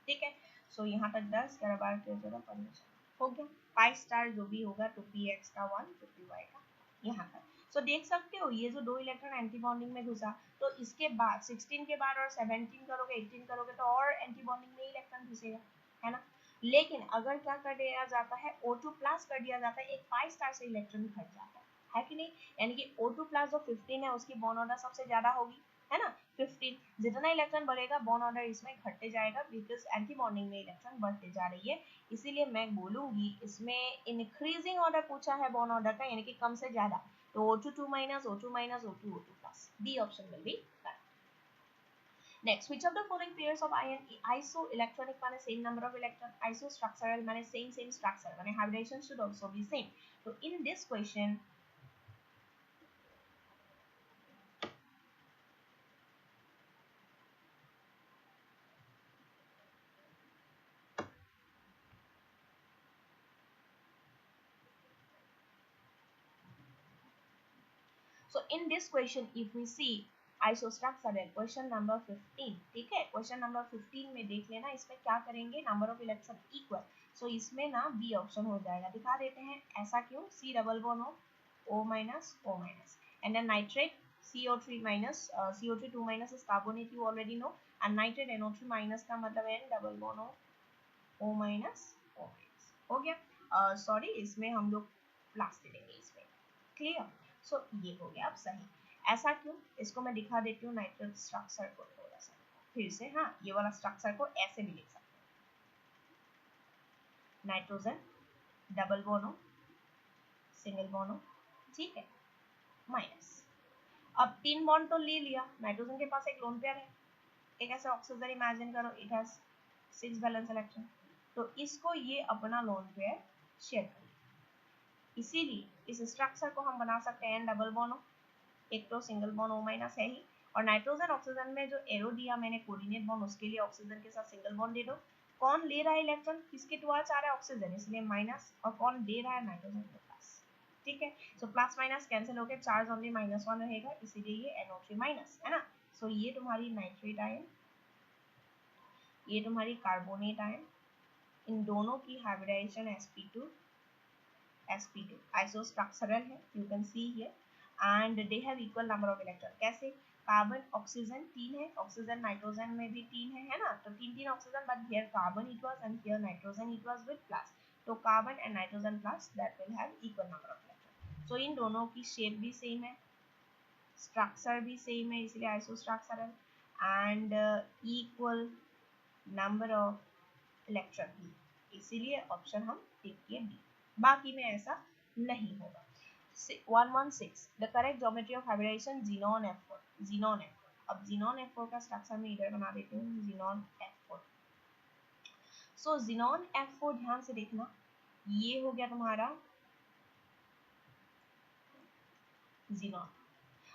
ठीक है। सो यहाँ तक 10 11 12 13 14 15 हो गया, पाई स्टार जो भी होगा 2px का 1 2py का यहाँ तक। सो देख सकते हो ये जो दो इलेक्ट्रॉन एंटी बॉन्डिंग में घुसा, तो इसके बाद 16 के बाद और 17 करोगे 18 करोगे तो और एंटी बॉन्डिंग में इलेक्ट्रॉन घुसेगा, है ना। लेकिन अगर क्या कर दिया जाता है, O2 प्लस कर दिया जाता है, एक पाई स्टार से इलेक्ट्रॉन घट जाता है है कि नहीं। यानी कि O2 प्लस जो 15 है उसकी बॉन्ड ऑर्डर सबसे ज्यादा होगी, है ना 15। जितना इलेक्ट्रॉन बढ़ेगा बॉन्ड ऑर्डर इसमें घटते जाएगा, बिकॉज एंटी बॉन्डिंग में इलेक्ट्रॉन बढ़ते जा रही है। इसीलिए मैं बोलूंगी इसमें इंक्रीजिंग ऑर्डर पूछा है बॉन्ड ऑर्डर का, यानी कि कम से ज्यादा। तो O2 2 minus, O2 minus, O2 O2 plus. D option will be correct. Next, which of the following pairs of ion isoelectronic means same number of electron, isostructural means same structure, means hybridization should also be same. So in this question, if we see isostructural question number 15, ठीक है, question number 15 में देख लेना, इसमें क्या करेंगे, number of electron equal, सो इसमें ना बी ऑप्शन हो जाएगा। दिखा देते हैं ऐसा क्यों, C double bond O minus O minus, and then nitrate CO3 minus, CO3 2 minus is carbonate, you already know, and nitrate NO3 minus का मतलब N double bond O minus O minus हो गया। सॉरी इसमें हम लोग plus दे देंगे इसमें, clear. सो ये हो गया अब सही। ऐसा क्यों, इसको मैं दिखा देती हूँ नाइट्रोजन स्ट्रक्चर को थोड़ा सा फिर से। हाँ, ये वाला स्ट्रक्चर को ऐसे भी लिख सकते हैं, nitrogen double bond single bond, ठीक है, माइनस। अब 3 बॉन्ड तो ले लिया, नाइट्रोजन के पास एक लोन पेयर है, एक ऐसा ऑक्सीजन इमेजिन करो, इट हैज 6 वैलेंस इलेक्ट्रॉन, तो इसको ये अपना लोन पेयर शेयर करें। इसीलिए इस स्ट्रक्चर को हम बना सकते हैं N डबल बॉन्ड, एक तो सिंगल बॉन्ड O माइनस है ही, और नाइट्रोजन ऑक्सीजन में जो एरो दिया मैंने कोऑर्डिनेट बॉन्ड, उसके लिए ऑक्सीजन के साथ सिंगल बॉन्ड दे दो। कौन ले रहा है इलेक्ट्रॉन, किसके टुवर्ड्स आ रहा है, ऑक्सीजन, इसलिए माइनस, और कौन दे रहा है, नाइट्रोजन के प्लस, ठीक है। सो प्लस माइनस कैंसिल होकर चार्ज ओनली -1 रहेगा, इसीलिए ये NO3 माइनस है ना। सो ये तुम्हारी नाइट्रेट आयन, ये तुम्हारी कार्बोनेट आयन, इन दोनों की हाइब्रिडाइजेशन sp2 आइसोस्ट्रक्चरल है, you can see here, and they have equal number of electron. कैसे, कार्बन ऑक्सीजन 3 है, ऑक्सीजन नाइट्रोजन में भी 3 है ना, तो 3 oxygen, but here carbon it was and here nitrogen it was with plus, तो carbon and nitrogen plus that will have equal number of electron. So इन दोनों की शेप भी सेम है, स्ट्रक्चर भी सेम है, इसलिए isostructural, and equal number of electron भी, इसीलिए ऑप्शन हम टिक किए डी। बाकी में ऐसा नहीं होगा। 116 the correct geometry of hybridisation xenon F4, xenon F4। अब xenon F4 का स्ट्रक्चर मैं इधर बना देती हूँ, xenon F4। सो xenon F4 ध्यान से देखना, ये हो गया तुम्हारा xenon।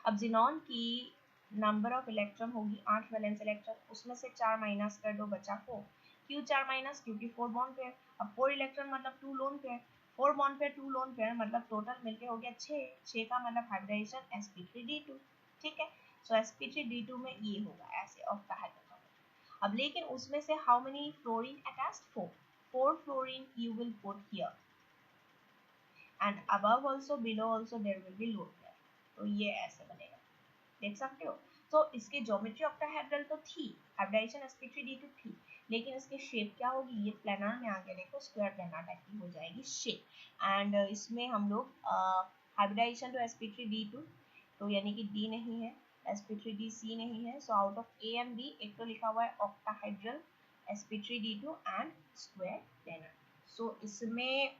अब xenon की नंबर ऑफ इलेक्ट्रॉन होगी 8 वैलेंस इलेक्ट्रॉन, उसमें से 4 माइनस कर दो, बचा 4। क्यों 4 माइनस, क्योंकि 4 बॉन्ड पेयर, अब 4 इलेक्ट्रॉन मतलब 2 lone pair, 4 bond pair 2 lone pair मतलब टोटल मिलके हो गया 6, 6 का मतलब हाइब्रिडाइजेशन sp3d2, ठीक है। सो sp3d2 में ये होगा ऐसे ऑक्टाहेड्रल। अब लेकिन उसमें से how many fluorine attached, 4, 4 fluorine you will put here, and above also below also there will be lone pair, तो ये ऐसे बनेगा, देख सकते हो। तो इसके ज्योमेट्री ऑक्टाहेड्रल तो थी, हाइब्रिडाइजेशन sp3d2 थी, लेकिन इसकी शेप क्या होगी, ये प्लेनर में आगे देखो स्क्वायर प्लेनर टाइप की हो जाएगी शेप, एंड इसमें हम लोग हाइब्रिडाइजेशन तो sp3d2, तो यानी कि d नहीं है, sp3dc नहीं है, so out of a and b एक तो लिखा हुआ है octahedral sp3d2 and square planar. So इसमें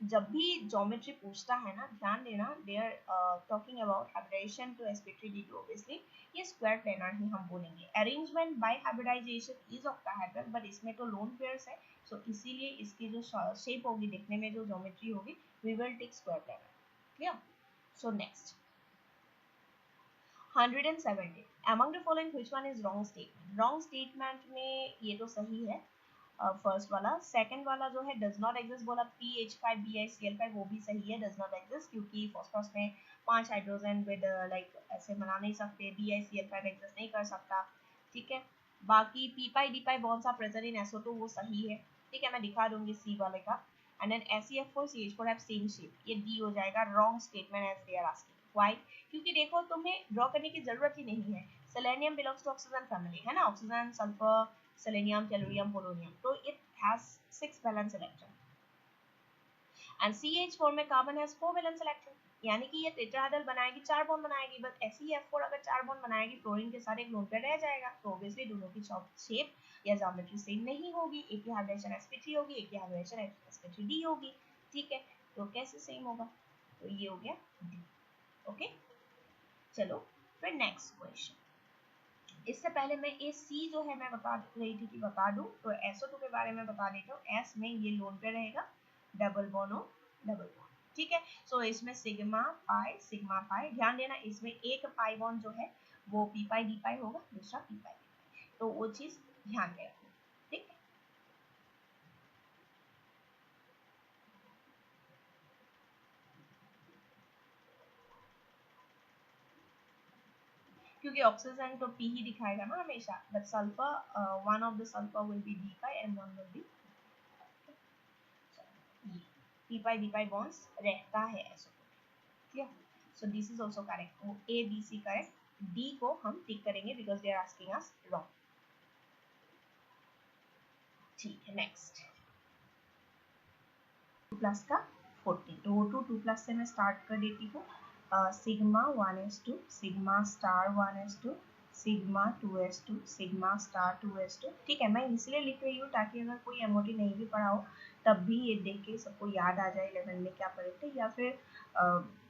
जब भी ज्योमेट्री पूछता है ना, ध्यान देना, they are talking about hybridization to sp3d2, obviously ये स्क्वायर प्लेनर ही हम बोलेंगे। Arrangement by hybridization is octahedral, but इसमें तो लोन पेयर्स है, सो इसीलिए इसकी जो शेप होगी, दिखने में जो ज्योमेट्री होगी, we will take square planar, clear. So next 170 among the following which one is wrong statement, wrong statement में ये तो सही है फर्स्ट वाला। सेकंड वाला जो है डज नॉट एग्जिस्ट बोला, PH5BiCl5 वो भी सही है, डज नॉट एग्जिस्ट, क्योंकि फॉस्फोरस में 5 हाइड्रोजन विद लाइक ऐसे बना नहीं सकते, BiCl5 एग्जिस्ट नहीं कर सकता, ठीक है। बाकी p-pi-d-pi bonds are present in SO2 वो सही है, ठीक है, मैं दिखा दूंगी सी वाले का। And then SeF4CH4 have same shape, ये डी हो जाएगा, wrong statement as they are asking. Why, क्योंकि देखो तुम्हें ड्रॉ करने की जरूरत ही नहीं है, selenium belongs to oxygen family, है ना, oxygen sulphur selenium, tellurium, polonium, so it has 6 valence electron, and CH4 में carbon has 4 valence electron, यानी कि ये टेट्राहेड्रल बनाएगी, 4 बॉन्ड बनाएगी, बस ऐसे ही F4 अगर 4 बॉन्ड बनाएगी फ्लोरीन के साथ एक लोन पेयर रह जाएगा, तो ऑब्वियसली दोनों की शेप या ज्योमेट्री सेम नहीं होगी, एक की हाइब्रिडेशन sp3 होगी, एक की हाइब्रिडेशन sp3d होगी, ठीक है, तो कैसे सेम होगा, तो ये हो गया D। ओके, चलो फिर नेक्स्ट क्वेश्चन। इससे पहले मैं ये सी जो है मैं बता रही थी कि बता दूं, तो SO2 के बारे में बता देता हूँ। S में ये लोन पे रहेगा double bond O double bond, ठीक है। सो इसमें सिग्मा पाई, ध्यान देना इसमें एक पाई बॉन्ड जो है वो पी पाई डी पाई होगा, दूसरा पी पाई डी पाई, तो वो चीज ध्यान में रखो, ठीक है। क्योंकि ऑक्सीजन तो पी ही दिखाएगा ना हमेशा, but sulphur one of the sulphur will be d pi and one will be p pi d pi bonds रहता है ऐसा, clear. So this is also correct, वो A B C correct, D को हम tick करेंगे because they are asking us wrong, ठीक है। Next 2 plus का 14, तो वो 2 प्लस से मैं स्टार्ट कर देती हूँ। Sigma 1s2 sigma star 1s2 sigma 2s2 sigma star 2s2, ठीक है। मैं इसलिए लिख रही हूँ ताकि अगर कोई एमओटी नहीं भी पढ़ा हो तब भी ये देख के सबको याद आ जाए 11 में क्या पढ़े थे, या फिर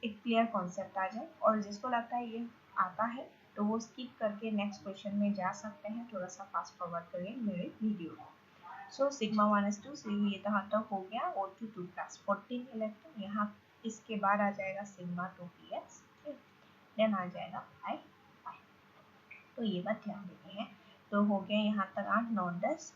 एक क्लियर कॉन्सेप्ट आ जाए, और जिसको लगता है ये आता है तो वो स्किप करके नेक्स्ट क्वेश्चन में जा सकते हैं, थोड़ा सा फास्ट फॉरवर्ड करिए मेरे वीडियो को। सो सिग्मा 1s2 से ये कहाँ तक हो गया, O2 2 प्लस 14 इलेक्ट्रॉन, यहाँ इसके बाद आ जाएगा सिग्मा 2px, देन आ जाएगा I, तो ये बात ध्यान देते हैं। तो हो गया यहाँ तक 8 9 10,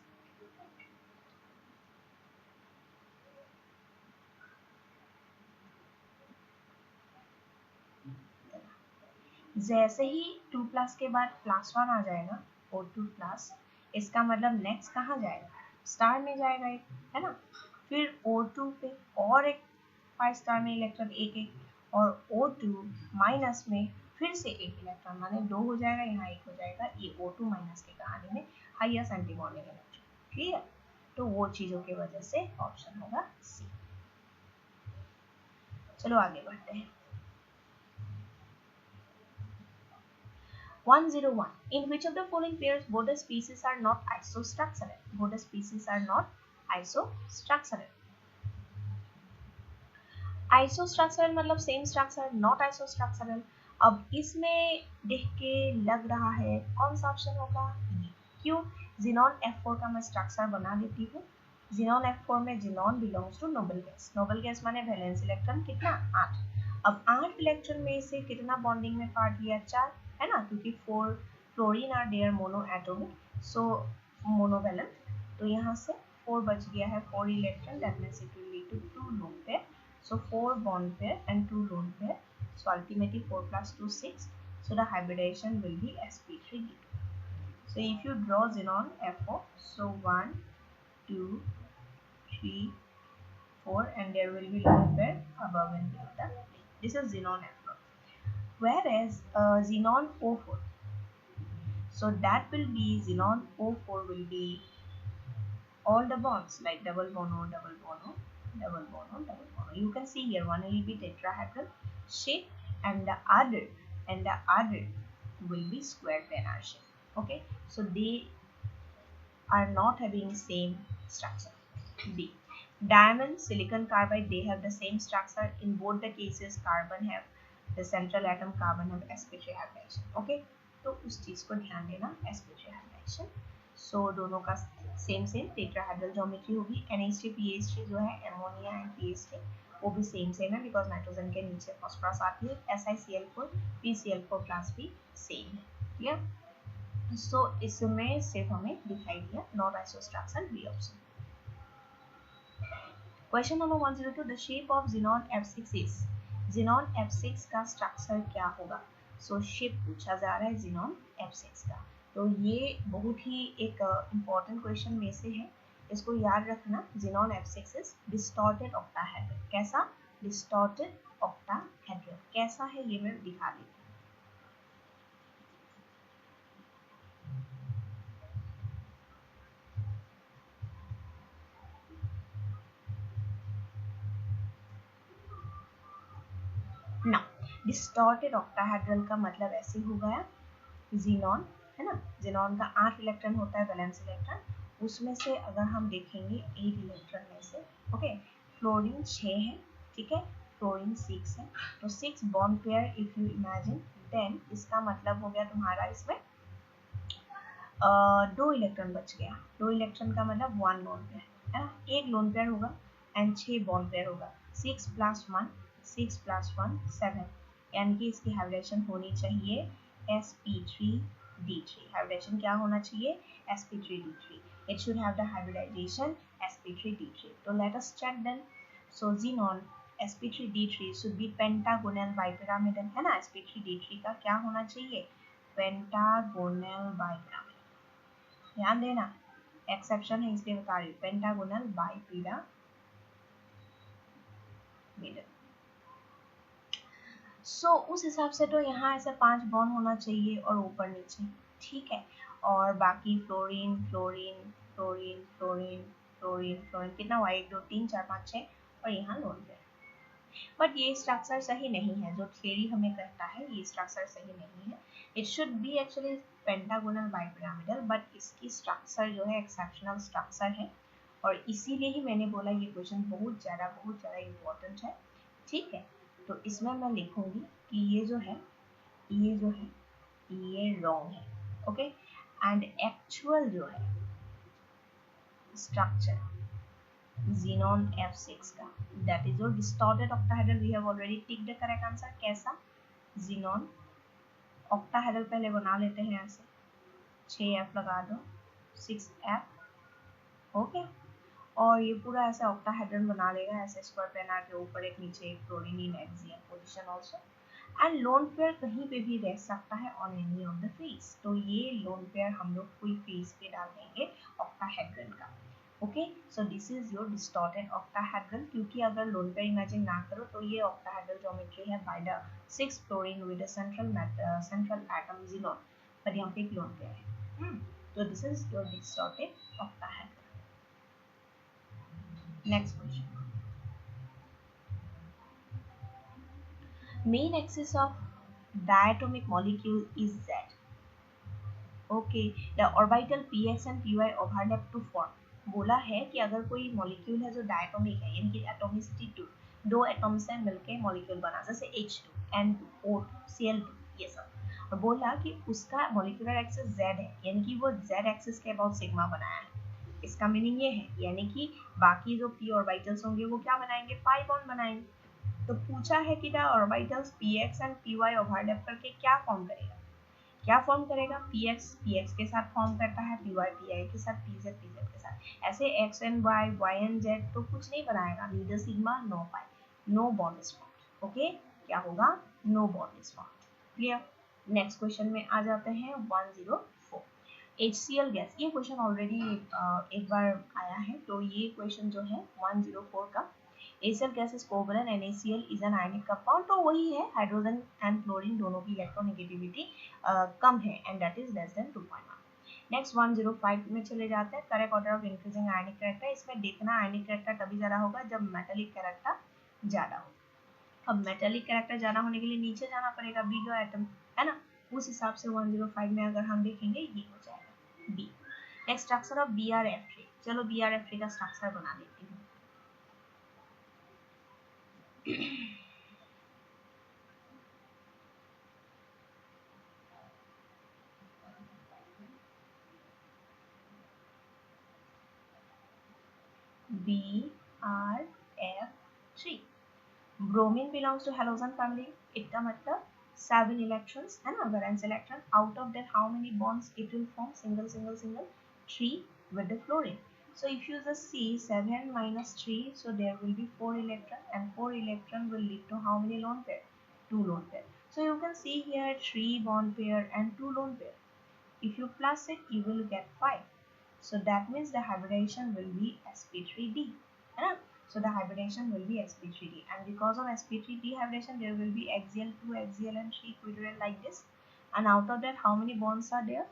जैसे ही 2 प्लस के बाद प्लस 1 आ जाएगा O2 प्लस, इसका मतलब नेक्स्ट कहाँ जाएगा, स्टार में जाएगा एक, है ना। फिर O2 पे और एक 5 स्टार में इलेक्ट्रॉन एक एक, और O2 माइनस में फिर से एक इलेक्ट्रॉन, माने 2 हो जाएगा, यहाँ 1 हो जाएगा, ये O2 माइनस के कहानी में हाईएस्ट एंटीबॉन्डिंग इलेक्ट्रॉन, क्लियर। तो वो चीजों की वजह से ऑप्शन होगा सी। चलो आगे बढ़ते हैं। 101. In which of the following pairs both the species are not isostructural? Both the species are not isostructural. Isostructural मतलब सेम स्ट्रक्चर, नॉट आइसोस्ट्रक्चरल। अब इसमें देख के लग रहा है कौन सा ऑप्शन होगा, क्यों। जिनॉन F4 का मैं स्ट्रक्चर बना देती हूँ। जिनॉन F4 में xenon belongs to noble gas, noble gas माने वैलेंस इलेक्ट्रॉन कितना 8। अब 8 इलेक्ट्रॉन में से कितना बॉन्डिंग में पार्ट लिया, 4, है ना, क्योंकि 4 fluorine are there mono atomic, so monovalent, तो यहाँ से 4 बच गया है, 4 electron, that means it will lead to 2 lone pair, so 4 bond pair and 2 lone pair, so ultimately 4 plus 2 6, so the hybridization will be sp3d2. So if you draw xenon F4, so 1 2 3 4 and there will be lone pair above and below the plane. This is xenon F4. Whereas xenon O4, so that will be xenon O4 will be all the bonds like double bond O, double bond O, double bond O, double bond O. You can see here one will be tetrahedral shape and the other will be square planar shape. Okay, so they are not having same structure. D. Diamond, silicon carbide, they have the same structure. In both the cases, carbon have the central atom, carbon have sp3 hybridization. Okay, तो उस चीज को ध्यान देना, sp3 hybridization. So दोनों का same tetrahedral geometry होगी। NH3 PH3 जो है एमोनिया एंड PH3 वो भी सेम है बिकॉज नाइट्रोजन के नीचे फॉस्फोरस आती है। SiCl4 PCl4 क्लास भी सेम है, क्लियर। सो इसमें सिर्फ हमें दिखाई दिया not isostructural B option. Question number 102, the shape of xenon F6 is, xenon F6 का स्ट्रक्चर क्या होगा। सो शेप पूछा जा रहा है xenon F6 का, तो ये बहुत ही एक इम्पॉर्टेंट क्वेश्चन में से है, इसको याद रखना। xenon F6 is distorted octahedral, कैसा, डिस्टॉर्टेड ऑक्टाहेड्रल, कैसा है ये मैं दिखा देती हूँ। Now डिस्टॉर्टेड ऑक्टाहेड्रल का मतलब ऐसे हो गया, जीनॉन है ना, जीनॉन का 8 इलेक्ट्रॉन होता है वैलेंस इलेक्ट्रॉन, उसमें से अगर हम देखेंगे 8 इलेक्ट्रॉन में से, ओके, फ्लोरीन 6 है, ठीक है, फ्लोरीन 6 है, तो 6 bond pair if you imagine, then इसका मतलब हो गया तुम्हारा इसमें 2 इलेक्ट्रॉन बच गया, 2 इलेक्ट्रॉन का मतलब 1 लोन पेयर है ना, एक लोन पेयर होगा एंड 6 बॉन्ड पेयर होगा, 6 + 1 6 + 1 7, यानी कि इसकी हाइब्रिडेशन होनी चाहिए sp3d3, हाइब्रिडेशन क्या होना चाहिए sp3d3, it should have the hybridization sp3d3, तो let us check then, so xenon sp3d3 should be pentagonal bipyramidal है ना, sp3d3 का क्या होना चाहिए पेंटागोनल बाइपिरामिडल, ध्यान देना एक्सेप्शन है इसलिए बता रही हूँ, पेंटागोनल बाइपिरामिडल, सो उस हिसाब से तो यहाँ ऐसे 5 बॉन्ड होना चाहिए और ऊपर नीचे, ठीक है, और बाकी fluorine fluorine fluorine fluorine fluorine fluorine कितना हुआ 1 2 3 4 5 6 और यहाँ लोन पेयर, बट ये स्ट्रक्चर सही नहीं है, जो थ्योरी हमें कहता है ये स्ट्रक्चर सही नहीं है, it should be actually pentagonal bipyramidal, but इसकी स्ट्रक्चर जो है एक्सेप्शनल स्ट्रक्चर है, और इसीलिए ही मैंने बोला ये क्वेश्चन बहुत ज़्यादा इम्पोर्टेंट है, ठीक है, तो इसमें मैं लिखूंगी कि ये जो है ये रॉन्ग है, ओके, एंड एक्चुअल जो है स्ट्रक्चर xenon f6 का, that is your distorted octahedral, we have already ticked the correct answer, कैसा xenon octahedral पहले बना लेते हैं ऐसे 6f लगा दो 6f, ओके, और ये पूरा ऐसे ऑक्टाहेड्रन बना लेगा ऐसे स्क्वायर प्लेनार के ऊपर एक नीचे एक fluorine in axial position also, and lone pair कहीं पे भी रह सकता है on any of the face, तो ये लोन पेयर हम लोग कोई फेस पे डाल देंगे ऑक्टाहेड्रन का, okay, so this is your distorted octahedral, क्योंकि अगर लोन पेयर इमेजिन ना करो तो ये ऑक्टाहेड्रल ज्योमेट्री है by the 6 fluorine with a central atom xenon, पर यहाँ पे एक लोन पेयर है, तो this is your distorted octahedral. Next question. Main axis of diatomic molecule is Z. Okay, the orbital px and py overlap to form. बोला है कि अगर कोई मॉलिक्यूल है जो डायटोमिक है, यानी कि एटोमिसिटी 2, 2 एटम से मिलकर मॉलिक्यूल बना, जैसे H2 N2O2 Cl2 ये सब, और बोला कि उसका मॉलिक्यूलर एक्सिस Z है, यानी कि वो Z एक्सिस के अबाउट सिग्मा बनाया है, इसका मीनिंग ये है, यानी कि बाकी जो p ऑर्बिटल्स होंगे वो क्या बनाएंगे पाई बॉन्ड बनाएंगे, तो पूछा है कि the orbitals px and py overlap करके क्या फॉर्म करेगा, px px के साथ फॉर्म करता है, py pi के साथ, pz pz के साथ, ऐसे x and y and z तो कुछ नहीं बनाएगा, neither sigma no pi, no bond is formed, okay, क्या होगा no bond is formed, clear. Next question में आ जाते हैं 104, HCl गैस, ये क्वेश्चन ऑलरेडी एक बार आया है, तो ये क्वेश्चन जो है 104 का, HCl gas is covalent and NaCl is an ionic compound, तो वही है हाइड्रोजन एंड क्लोरीन दोनों की इलेक्ट्रोनेगेटिविटी कम है and that is less than 2.1। Next 105 में चले जाते हैं, correct order of increasing ionic character, इसमें देखना आयनिक कैरेक्टर तभी ज्यादा होगा जब मेटालिक कैरेक्टर ज्यादा हो, अब मेटालिक कैरेक्टर ज्यादा होने के लिए नीचे जाना पड़ेगा बिगर एटम, है ना, उस हिसाब से 105 में अगर हम देखेंगे ये हो जाएगा B. Next structure of BrF3, चलो BrF3 का स्ट्रक्चर बना लेती हूँ, BrF3, bromine belongs to halogen family, इसका मतलब 7 electrons है ना, valence electron, out of that how many bonds it will form, single 3 with the fluorine, so if you just see 7 minus 3, so there will be 4 electron and 4 electron will lead to how many lone pair, 2 lone pair, so you can see here 3 bond pair and 2 lone pair, if you plus it you will get 5, so that means the hybridization will be sp3d, है ना, so the hybridization will be sp3d, and because of sp3d hybridization there will be axial 2 axial and 3 equilateral like this, and out of that how many bonds are there,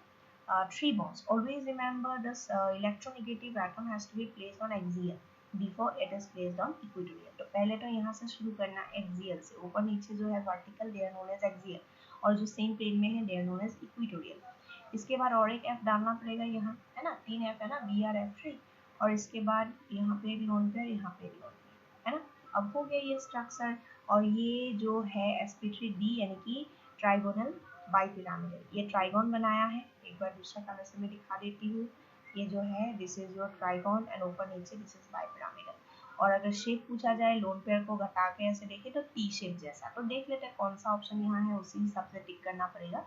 3 bonds, always remember this electronegative atom has to be placed on axial, before it is placed on equatorial. तो पहले तो यहाँ से शुरू करना axial से, ऊपर नीचे जो है vertical they are known as axial, और जो सेम प्लेन में है they are known as equatorial. इसके बाद और एक एफ डालना पड़ेगा यहाँ, है ना, 3 एफ है ना, बी आर एफ थ्री, और इसके बाद यहाँ पे एक लोन पेयर, यहाँ पे एक लोन पेयर, है ना। अब हो गया ये स्ट्रक्चर, और ये जो है sp3d यानी कि ट्राइगोनल बाइपिरामिडल, ये ट्राइगोन बनाया है। एक बार दूसरा कलर से मैं दिखा देती हूँ। ये जो है this is your trigon and ऊपर नीचे दिस इज बाइपिरामिडल। और अगर शेप पूछा जाए लोन पेयर को घटा के ऐसे देखे तो टी शेप जैसा, तो देख लेते हैं कौन सा ऑप्शन यहाँ है, उसी हिसाब से टिक करना पड़ेगा।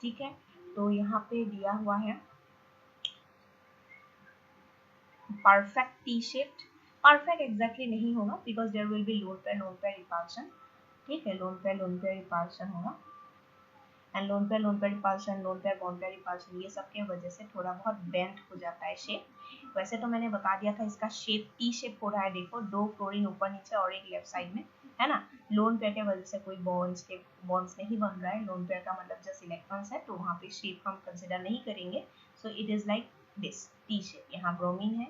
ठीक है, तो यहाँ पे दिया हुआ है perfect T shaped. Perfect exactly नहीं होगा because there will be lone pair repulsion. ठीक है, लोन पेयर रिपल्शन होगा, and lone pair repulsion, lone pair bond pair repulsion, ये सब के वजह से थोड़ा बहुत बेंड हो जाता है शेप। वैसे तो मैंने बता दिया था इसका शेप टी शेप हो रहा है, देखो 2 क्लोरीन ऊपर नीचे और एक लेफ्ट साइड में, है ना। लोन पेयर के वजह से कोई बॉन्ड्स नहीं बन रहा है, लोन पेयर का मतलब जस्ट इलेक्ट्रॉन्स है, तो वहाँ पे शेप हम कंसिडर नहीं करेंगे। So it is like this T shape, यहाँ ब्रोमीन है,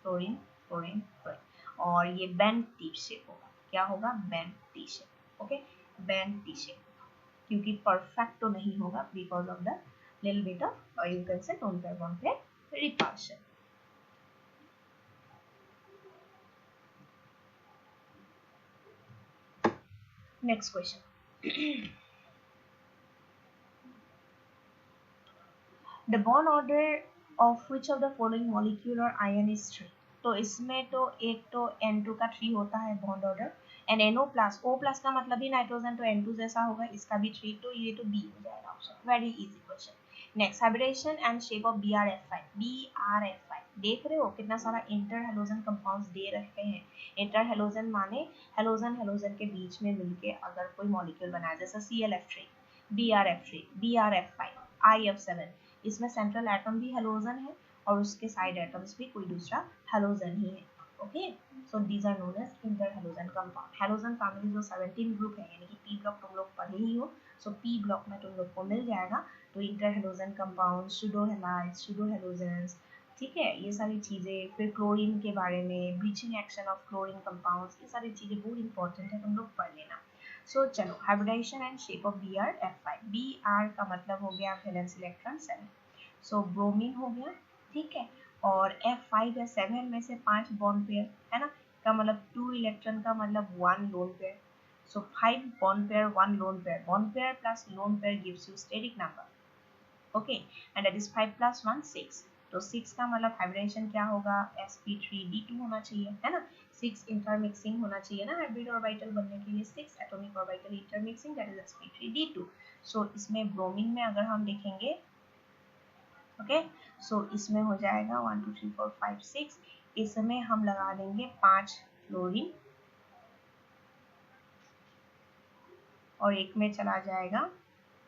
क्लोरीन क्लोरीन क्लोरीन, और ये बेंड टी शेप होगा। क्या होगा? Bend T shape. Okay, bend T shape, क्योंकि परफेक्ट तो नहीं होगा because of the little bit of you can से loan pair bond pair repulsion. Next question, the bond order of which of the following molecule और ion is 3। तो इसमें तो एक तो N2 का 3 होता है bond order, and NO plus, O plus का मतलब ही नाइट्रोजन, तो N2 जैसा होगा, इसका भी 3, तो ये तो B हो जाएगा option. Very easy question. Next, hybridisation and shape of BRF5। BRF5 देख रहे हो कितना सारा इंटर हेलोजन कंपाउंड्स दे रखे हैं। इंटर हेलोजन माने हेलोजन हेलोजन के बीच में मिलके अगर कोई मॉलिक्यूल बनाया, जैसे ClF3, BRF3, BRF5, IF7, इसमें सेंट्रल एटम भी हेलोजन है और उसके साइड एटम्स भी कोई दूसरा हेलोजन ही है। Okay, so these are known as inter halogen compound. Halogen family जो 17 ग्रुप है, यानी कि पी ब्लॉक तुम लोग पढ़े ही हो, सो पी ब्लॉक में तुम लोग को मिल जाएगा। तो inter halogen compound, pseudo halides, pseudo halogens, ठीक है, ये सारी चीजें। फिर क्लोरीन के बारे में, bleaching action of chlorine compounds, ये सारी चीजें बहुत इंपॉर्टेंट है, तुम लोग पढ़ लेना। सो चलो, hybridization and shape of BrF5। Br का मतलब हो गया वैलेंस इलेक्ट्रॉन 7, सो ब्रोमीन हो गया। ठीक है, और F5 या 7 में से 5 बॉन्ड पेयर, है ना, का मतलब 2 इलेक्ट्रॉन का मतलब 1 lone pair. So 5 bond pair 1 lone pair, bond pair plus lone pair gives you steric number. Okay, and that is 5 plus 1 6। तो 6 का मतलब हाइब्रिडेशन क्या होगा? sp3d2 होना चाहिए, है ना। 6 इंटरमिक्सिंग होना चाहिए ना हाइब्रिड ऑर्बिटल बनने के लिए, 6 atomic orbital intermixing, that is sp3d2। सो इसमें ब्रोमीन में अगर हम देखेंगे, ओके, सो इसमें हो जाएगा 1 2 3 4 5 6, इसमें हम लगा देंगे 5 फ्लोरीन और एक में चला जाएगा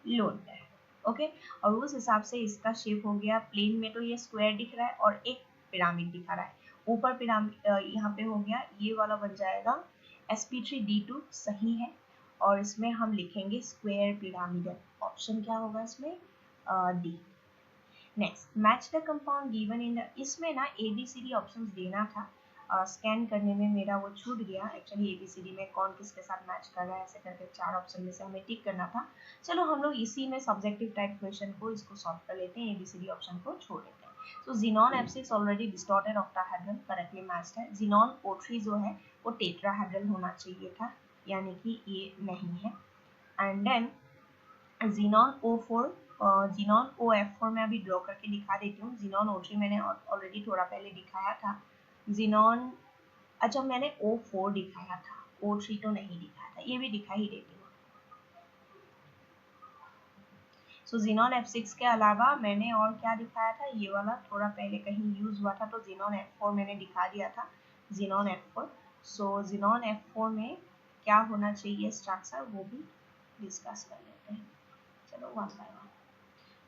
लोन पेयर। ओके, और उस हिसाब से इसका शेप हो गया, प्लेन में तो ये स्क्वायर दिख रहा है और एक पिरामिड दिखा रहा है। ऊपर पिरामिड यहाँ पे हो गया, ये वाला बन जाएगा sp3d2, सही है। और इसमें हम लिखेंगे स्क्वायर पिरामिडल, ऑप्शन क्या होगा इसमें? D. Next, match the compound given in the, इसमें ना ABCD ऑप्शंस देना था, स्कैन करने में मेरा वो छूट गया। एक्चुअली ABCD में कौन किसके साथ मैच कर रहा है ऐसे करके 4 ऑप्शन में से हमें टिक करना था। चलो हम लोग इसी में सब्जेक्टिव टाइप क्वेश्चन को इसको सॉल्व कर लेते हैं, ABCD ऑप्शन को छोड़ देते हैं। तो Xenon F6 already distorted octahedral correctly matched है। Xenon O3 जो है वो टेट्राहेड्रल होना चाहिए था, यानी कि ये नहीं है। And then Xenon O4, Xenon OF4 मैं अभी ड्रॉ करके दिखा देती हूँ। Xenon O3 मैंने ऑलरेडी थोड़ा पहले दिखाया था। Xenon, अच्छा मैंने O4 दिखाया था, O3 तो नहीं दिखाया था, ये भी दिखा ही देती हूँ। सो Xenon F6 के अलावा मैंने और क्या दिखाया था, ये वाला थोड़ा पहले कहीं यूज हुआ था, तो Xenon F4 मैंने दिखा दिया था, Xenon F4। सो Xenon F4 में क्या होना चाहिए स्ट्रक्चर, वो भी डिस्कस कर लेते हैं। चलो one by one.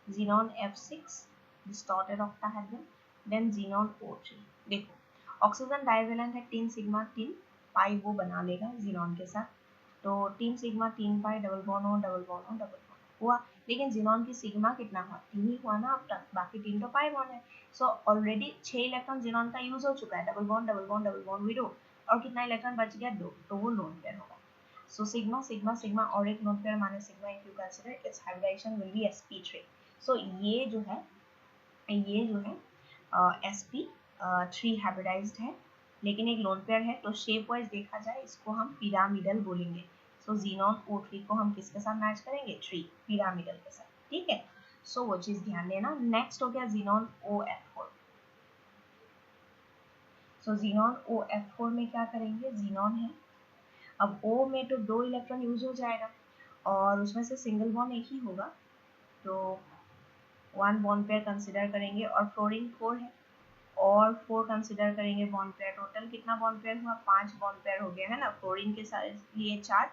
Xenon F6 distorted octahedral, then Xenon O3। देखो ऑक्सीजन डाइवेलेंट है, 3 सिग्मा 3 पाई वो बना लेगा Xenon के साथ, तो 3 sigma 3 pi double bond O double bond O double bond, हुआ, लेकिन जिनॉन की सिग्मा कितना हुआ, 3 ही हुआ ना अब तक, बाकी 3 तो पाई बॉन्ड है। सो ऑलरेडी 6 इलेक्ट्रॉन जिनॉन का यूज हो चुका है, double bond double bond double bond window, और कितना इलेक्ट्रॉन बच गया, 2, तो वो लोन पेयर होगा। सो सिग्मा सिग्मा सिग्मा और एक लोन पेयर माने sigma, if you consider its hybridisation will be sp3। So ये जो है sp3 हाइब्रिडाइज्ड है, लेकिन एक लोन पेयर है, तो शेप वाइज देखा जाए इसको हम पिरामिडल बोलेंगे। सो जीनॉन O3 को हम किसके साथ मैच करेंगे, 3 पिरामिडल के साथ, ठीक है। सो वो चीज ध्यान देना। नेक्स्ट हो गया जीनॉन OF4। सो जीनॉन OF4 में क्या करेंगे, जीनॉन है, अब O में तो 2 इलेक्ट्रॉन यूज हो जाएगा और उसमें से सिंगल बॉन्ड एक ही होगा, तो 1 बॉन्ड पेयर कंसिडर करेंगे, और फ्लोरीन 4 है और 4 कंसिडर करेंगे बॉन्ड पेयर। टोटल कितना बॉन्ड पेयर हुआ, 5 बॉन्ड पेयर हो गया है ना। फ्लोरीन के लिए 4,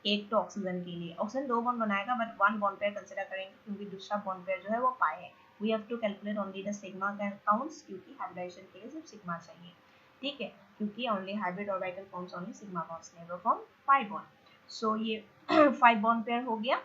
एक तो ऑक्सीजन के लिए, ऑक्सीजन 2 बॉन्ड बनाएगा बट 1 बॉन्ड पेयर कंसिडर करेंगे क्योंकि दूसरा बॉन्ड पेयर जो है वो पाई है। We have to calculate only the sigma counts, क्योंकि हाइब्रिडाइजेशन के लिए सिर्फ सिग्मा चाहिए, ठीक है, क्योंकि only hybrid orbital forms only sigma bonds, never form pi bond. So ये 5 बॉन्ड पेयर हो गया।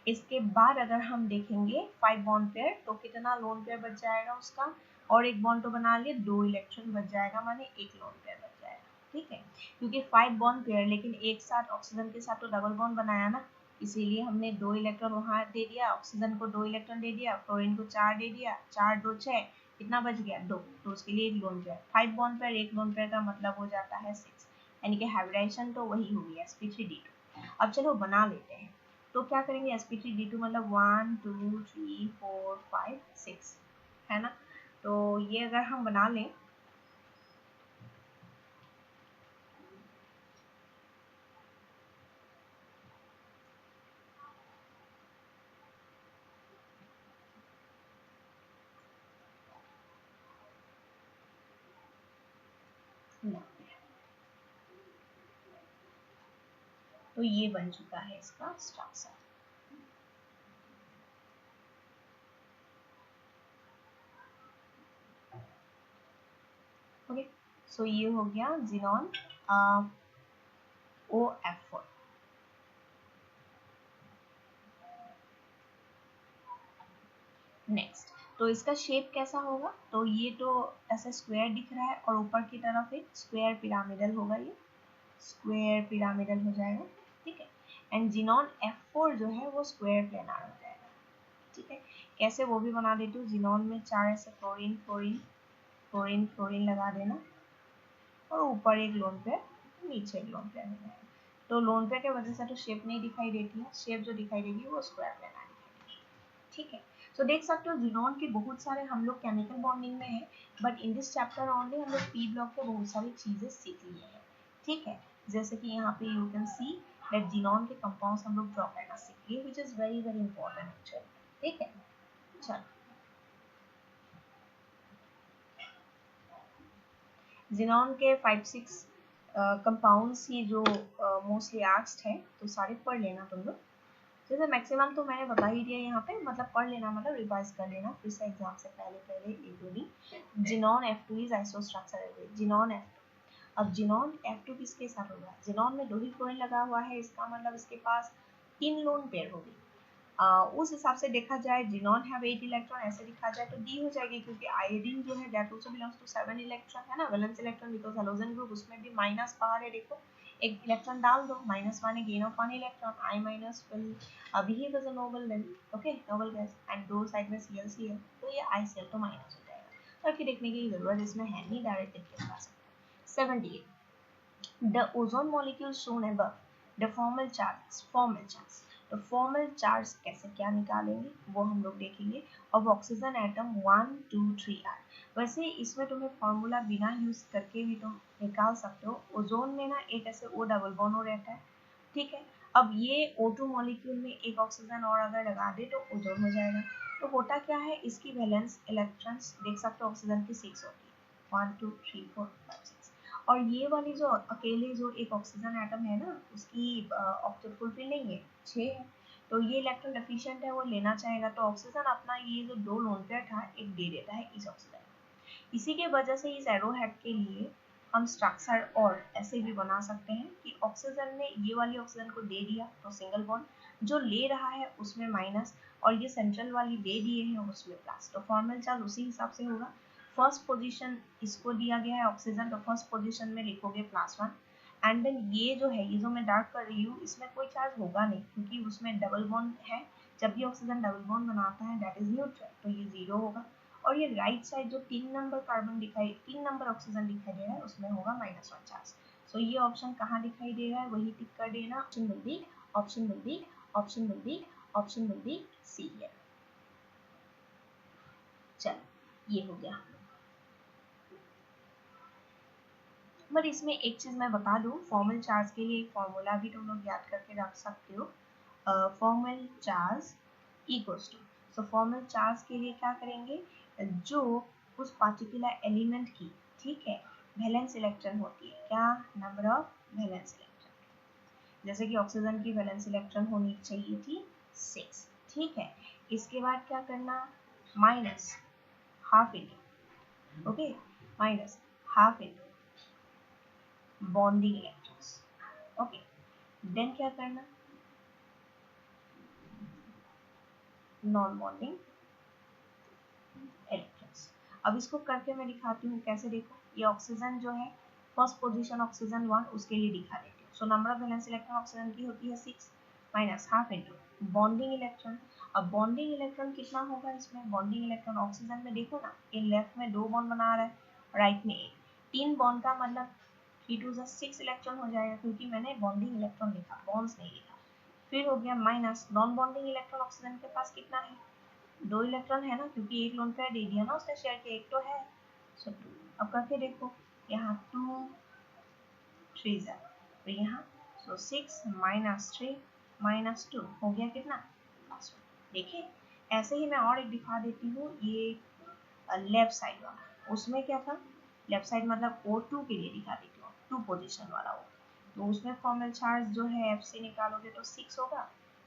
इसके बाद अगर हम देखेंगे 5 बॉन्ड पेयर, तो कितना लोन पेयर बच जाएगा उसका, और एक बॉन्ड तो बना लिए, 2 इलेक्ट्रॉन बच जाएगा, माने एक लोन पेयर बच जाएगा, ठीक है। क्योंकि 5 बॉन्ड पेयर लेकिन एक साथ ऑक्सीजन के साथ तो डबल बॉन्ड बनाया ना, इसीलिए हमने 2 इलेक्ट्रॉन वहां दे दिया, ऑक्सीजन को 2 इलेक्ट्रॉन दे दिया, फ्लोरीन को 4 दे दिया, 4 2 6, कितना बच गया, 2, तो उसके लिए एक लोन पेयर। 5 बॉन्ड पेयर एक लोन पेयर का मतलब हो जाता है 6, यानी कि हाइब्रिडाइजेशन तो वही होगी sp3d2। अब चलो बना लेते हैं। तो क्या करेंगे, sp3d2 मतलब 1 2 3 4 5 6 है ना। तो ये अगर हम बना लें, तो ये बन चुका है इसका स्ट्रक्चर। ओके, सो ये हो गया जिनॉन OF4। नेक्स्ट, तो इसका शेप कैसा होगा, तो ये तो ऐसे स्क्वायर दिख रहा है और ऊपर की तरफ एक स्क्वायर पिरामिडल होगा, ये स्क्वायर पिरामिडल हो जाएगा, ठीक है। एंड जिनॉन F4 जो है वो स्क्वायर प्लेनार हो जाएगा, ठीक है। कैसे, वो भी बना देती हूँ। जिनॉन में 4 ऐसे फ्लोरीन फ्लोरीन फ्लोरीन फ्लोरीन लगा देना, और ऊपर एक लोन पेयर, नीचे एक लोन पेयर हो जाएगा। तो लोन पेयर की वजह से तो शेप नहीं दिखाई देती है, शेप जो दिखाई देगी वो स्क्वायर प्लेनार दिखाई देगी, ठीक है। तो देख सकते हो जिनॉन के बहुत सारे हम लोग केमिकल बॉन्डिंग में है, but in this chapter only हम लोग पी ब्लॉक के बहुत सारी चीजें सीख लिए हैं, ठीक है। जैसे कि यहाँ पे you can see that xenon के कंपाउंड्स हम लोग ड्रॉ करना सीख लिए, which is very very important actually, ठीक है। चलो, जिनॉन के 5-6 कंपाउंड्स ही जो मोस्टली आस्क्ड है, तो सारे पढ़ लेना तुम लोग। जैसे मैक्सिमम तो मैंने बता ही दिया यहाँ पे, मतलब पढ़ लेना, मतलब रिवाइज कर लेना फिर से एग्जाम से पहले पहले एक दो दिन। Xenon F2 is isostructure, xenon F2। अब जिनॉन F2 किसके साथ होगा, जिनॉन में 2 ही फ्लोरीन लगा हुआ है, इसका मतलब इसके पास 3 लोन पेयर होगी। उस हिसाब से देखा जाए, जिनॉन हैव 8 इलेक्ट्रॉन, ऐसे लिखा जाए तो डी हो जाएगी, क्योंकि आयोडीन जो है that also belongs to 7 electron, है ना, valence electron, because halogen group, उसमें भी माइनस बाहर है, देखो एक इलेक्ट्रॉन डाल दो, माइनस माने gain of 1 electron, I minus will behave as a noble value, okay, noble gas, and दो साइड में ClCl, तो ये ICl तो माइनस हो जाएगा, तो फिर देखने की जरूरत इसमें है नहीं, डायरेक्ट लिख के बता सकते हैं। 78, the ozone molecule shown above, the formal charge, तो फॉर्मल चार्ज कैसे क्या निकालेंगे वो हम लोग देखेंगे। अब ऑक्सीजन एटम 1 2 3 आर, वैसे इसमें तुम्हें फॉर्मूला बिना यूज करके भी तुम निकाल सकते हो। ओजोन में ना एक ऐसे O डबल बॉन्ड हो रहता है, ठीक है। अब ये O2 मॉलिक्यूल में एक ऑक्सीजन और अगर लगा दे तो ओजोन हो जाएगा। तो होता क्या है, इसकी वैलेंस इलेक्ट्रॉन्स देख सकते हो, ऑक्सीजन की 6 होती है, 1 2 3 4 5 6, और ये वाली जो अकेले जो एक ऑक्सीजन एटम है ना, उसकी ऑक्टेट फुलफिल नहीं है, 6 है, तो ये इलेक्ट्रॉन डेफिशिएंट है, वो लेना चाहेगा, तो ऑक्सीजन अपना ये जो 2 लोन पेयर था एक दे देता है इस ऑक्सीजन। इसी के वजह से इस एरो हेड के लिए हम स्ट्रक्चर और ऐसे भी बना सकते हैं कि ऑक्सीजन ने ये वाली ऑक्सीजन को दे दिया तो सिंगल बॉन्ड, जो ले रहा है उसमें माइनस, और ये सेंट्रल वाली दे दिए हैं उसमें प्लस। तो फॉर्मल चार्ज उसी हिसाब से होगा। फर्स्ट पोजीशन इसको दिया गया है ऑक्सीजन, तो फर्स्ट पोजीशन में लिखोगे +1, एंड देन ये जो है, ये जो मैं डार्क कर रही हूँ, इसमें कोई चार्ज होगा नहीं क्योंकि उसमें डबल बॉन्ड है। जब भी ऑक्सीजन डबल बॉन्ड बनाता है दैट इज न्यूट्रल, तो ये 0 होगा। और ये राइट साइड जो 3 नंबर कार्बन दिखाई, 3 नंबर ऑक्सीजन दिखाई दे रहा है, उसमें होगा -1 चार्ज। सो ये ऑप्शन कहाँ दिखाई दे रहा है वही टिक कर देना। Option will be, option will be, option will be, option will be C है। चलो ये हो गया। बट इसमें एक चीज मैं बता दूं, फॉर्मल चार्ज के लिए एक फॉर्मूला भी तुम लोग याद करके रख सकते हो। Formal charge equals to, so formal charge के लिए क्या करेंगे, जो उस पार्टिकुलर एलिमेंट की, ठीक है, वैलेंस इलेक्ट्रॉन होती है, क्या, नंबर ऑफ वैलेंस इलेक्ट्रॉन। जैसे कि ऑक्सीजन की वैलेंस इलेक्ट्रॉन होनी चाहिए थी 6, ठीक है। इसके बाद क्या करना, minus half into, okay, minus half into bonding electrons, okay. Then क्या करना, नॉन बॉन्डिंग इलेक्ट्रॉन्स। अब इसको करके मैं दिखाती हूँ कैसे। देखो ये ऑक्सीजन जो है, फर्स्ट पोजीशन ऑक्सीजन 1, उसके लिए दिखा देती हूँ। So number of valence electron oxygen की होती है 6 minus half into bonding electron. अब बॉन्डिंग इलेक्ट्रॉन कितना होगा इसमें, बॉन्डिंग इलेक्ट्रॉन ऑक्सीजन में देखो ना, ये लेफ्ट में 2 बॉन्ड बना रहा है, राइट में 1, 3 बॉन्ड का मतलब 3 2 6 इलेक्ट्रॉन हो जाएगा, क्योंकि मैंने बॉन्डिंग इलेक्ट्रॉन लिखा, बॉन्ड्स नहीं लिखा। फिर हो गया minus non bonding electron oxygen के पास कितना है, 2 इलेक्ट्रॉन है ना, क्योंकि एक लोन पेयर दे दिया ना उसने शेयर के, एक तो है, सो 2। अब करके देखो, यहाँ 2 3 है, तो यहाँ सो 6 माइनस 3 माइनस 2 हो गया कितना, +1। देखिए ऐसे ही मैं और एक दिखा देती हूँ, ये लेफ्ट साइड वाला, उसमें क्या था, लेफ्ट साइड मतलब O2 के लिए दिखा देती हूँ, 2 पोजीशन वाला हो, तो उसमें फॉर्मल चार्ज जो है F से निकालोगे तो 6 होगा,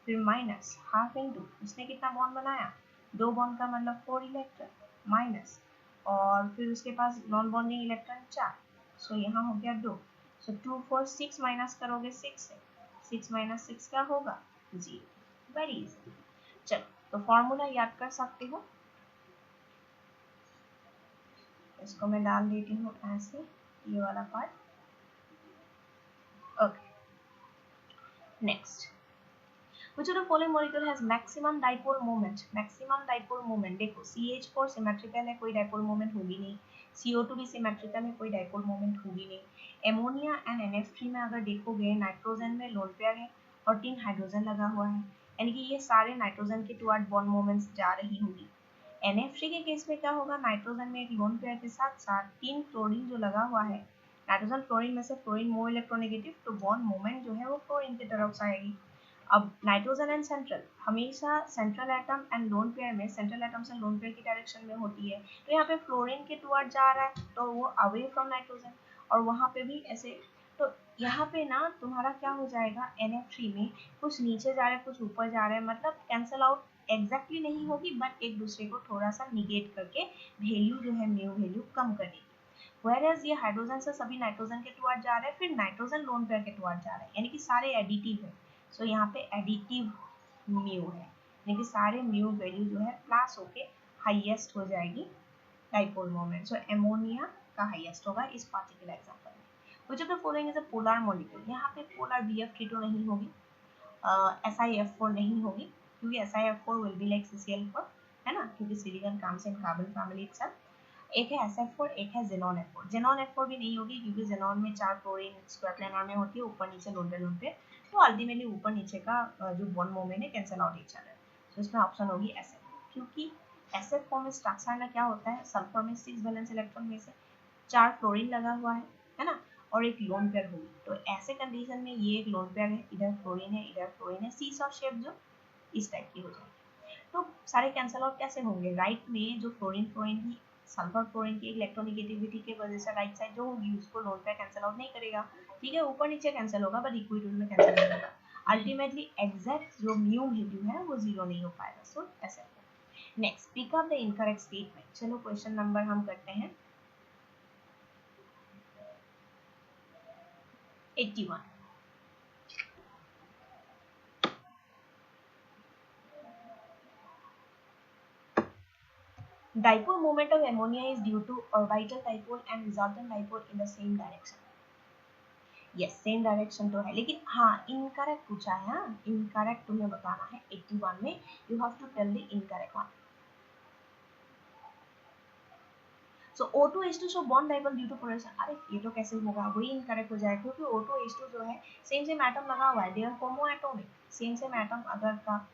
फिर माइनस हाफ इंटू, उसने कितना बॉन्ड बनाया, 2 बॉन्ड का मतलब 4 इलेक्ट्रॉन, माइनस, और फिर उसके पास नॉन बॉन्डिंग इलेक्ट्रॉन 4, सो यहाँ हो गया 2, सो 2 4 6 माइनस करोगे 6 से, 6 माइनस 6 क्या होगा, 0। Very easy. चलो तो फॉर्मूला याद कर सकते हो, इसको मैं डाल देती हूँ ऐसे, ये वाला part, okay. Next, which of the following molecule has maximum dipole moment, maximum dipole moment, देखो CH4 सिमेट्रिकल है, कोई डाइपोल मोमेंट होगी नहीं, CO2 भी सिमेट्रिकल है, कोई डाइपोल मोमेंट होगी नहीं। एमोनिया एंड NF3 में अगर देखोगे, नाइट्रोजन में लोन पेयर है और 3 हाइड्रोजन लगा हुआ है, यानी कि ये सारे नाइट्रोजन के टुवर्ड बॉन्ड मोमेंट्स जा रही होंगी। NF3 के केस में क्या होगा, नाइट्रोजन में एक लोन पेयर के साथ साथ 3 फ्लोरीन जो लगा हुआ है, नाइट्रोजन फ्लोरीन में से फ्लोरीन मोर इलेक्ट्रोनेगेटिव, तो बॉन्ड मोमेंट जो है वो फ्लोरीन की तरफ आएगी। अब नाइट्रोजन एंड सेंट्रल, हमेशा central atom and lone pair में, सेंट्रल एटम से लोन पेयर की डायरेक्शन में होती है, तो यहाँ पे फ्लोरीन के टुवर्ड जा रहा है तो वो अवे फ्रॉम नाइट्रोजन, और वहाँ पे भी ऐसे, तो यहाँ पे ना तुम्हारा क्या हो जाएगा, NF3 में कुछ नीचे जा रहा है कुछ ऊपर जा रहा है, मतलब कैंसल आउट एग्जैक्टली नहीं होगी, बट एक दूसरे को थोड़ा सा निगेट करके वैल्यू जो है म्यू वैल्यू कम करेगी। Whereas ये हाइड्रोजन से सभी नाइट्रोजन के टुवर्ड जा रहे हैं, फिर नाइट्रोजन लोन पेयर के टुवर्ड जा रहे हैं, यानी कि सारे एडिटिव है, सो यहाँ पे एडिटिव म्यू है, यानी कि सारे म्यू वैल्यू जो है प्लस होके हाईएस्ट हो जाएगी डाइपोल मोमेंट। सो एमोनिया का हाईएस्ट होगा इस पार्टिकुलर एग्जांपल में। which of the following is a polar molecule, यहाँ पे पोलर BF3 नहीं होगी, SiF4 नहीं होगी, क्योंकि SiF4 will be like CCl4 है ना, क्योंकि silicon comes in carbon family itself। एक है SF4, एक है Xenon F4, Xenon F4 भी नहीं होगी क्योंकि Xenon में 4 क्लोरीन स्क्वायर प्लेनर में होती है, ऊपर नीचे लोन पे, तो अल्टीमेटली ऊपर नीचे का जो बॉन्ड मोमेंट है कैंसिल आउट ईच अदर, तो इसमें ऑप्शन होगी SF, क्योंकि SF4 में स्ट्रक्चर में क्या होता है, सल्फर में 6 वैलेंस इलेक्ट्रॉन में से 4 फ्लोरीन लगा हुआ है ना, और एक लोन पेयर होगी, तो ऐसे कंडीशन में ये एक लोन पेयर है, इधर फ्लोरीन है इधर फ्लोरीन है, सीसॉ शेप जो इस टाइप की हो जाएगी। तो सारे कैंसिल आउट कैसे होंगे, राइट में जो फ्लोरीन फ्लोरीन की, सल्फर फ्लोरीन की इलेक्ट्रोनेगेटिविटी की वजह से राइट साइड जो होगी उसको लोन पेयर कैंसिल आउट नहीं करेगा, ठीक है, ऊपर नीचे कैंसिल होगा बट इक्विटोरियल में कैंसिल नहीं होगा, अल्टीमेटली एग्जैक्ट जो म्यू वैल्यू है वो 0 नहीं हो पाएगा। सो ऐसे। Next, pick up the incorrect statement. चलो क्वेश्चन नंबर हम करते हैं, 81. Dipole moment of ammonia is due to orbital dipole and resultant dipole in the same direction. Yes, same direction तो है, लेकिन हाँ इनकरेक्ट पूछा है, हाँ इनकरेक्ट तुम्हें बताना है 81 में, you have to tell the incorrect one. So O2H2 show bond dipole due to polarisation. अरे ये तो कैसे होगा, वही इनकरेक्ट हो जाएगा क्योंकि O2H2 जो है सेम सेम एटम लगा हुआ है, they are homo atomic. Same same atom अगर का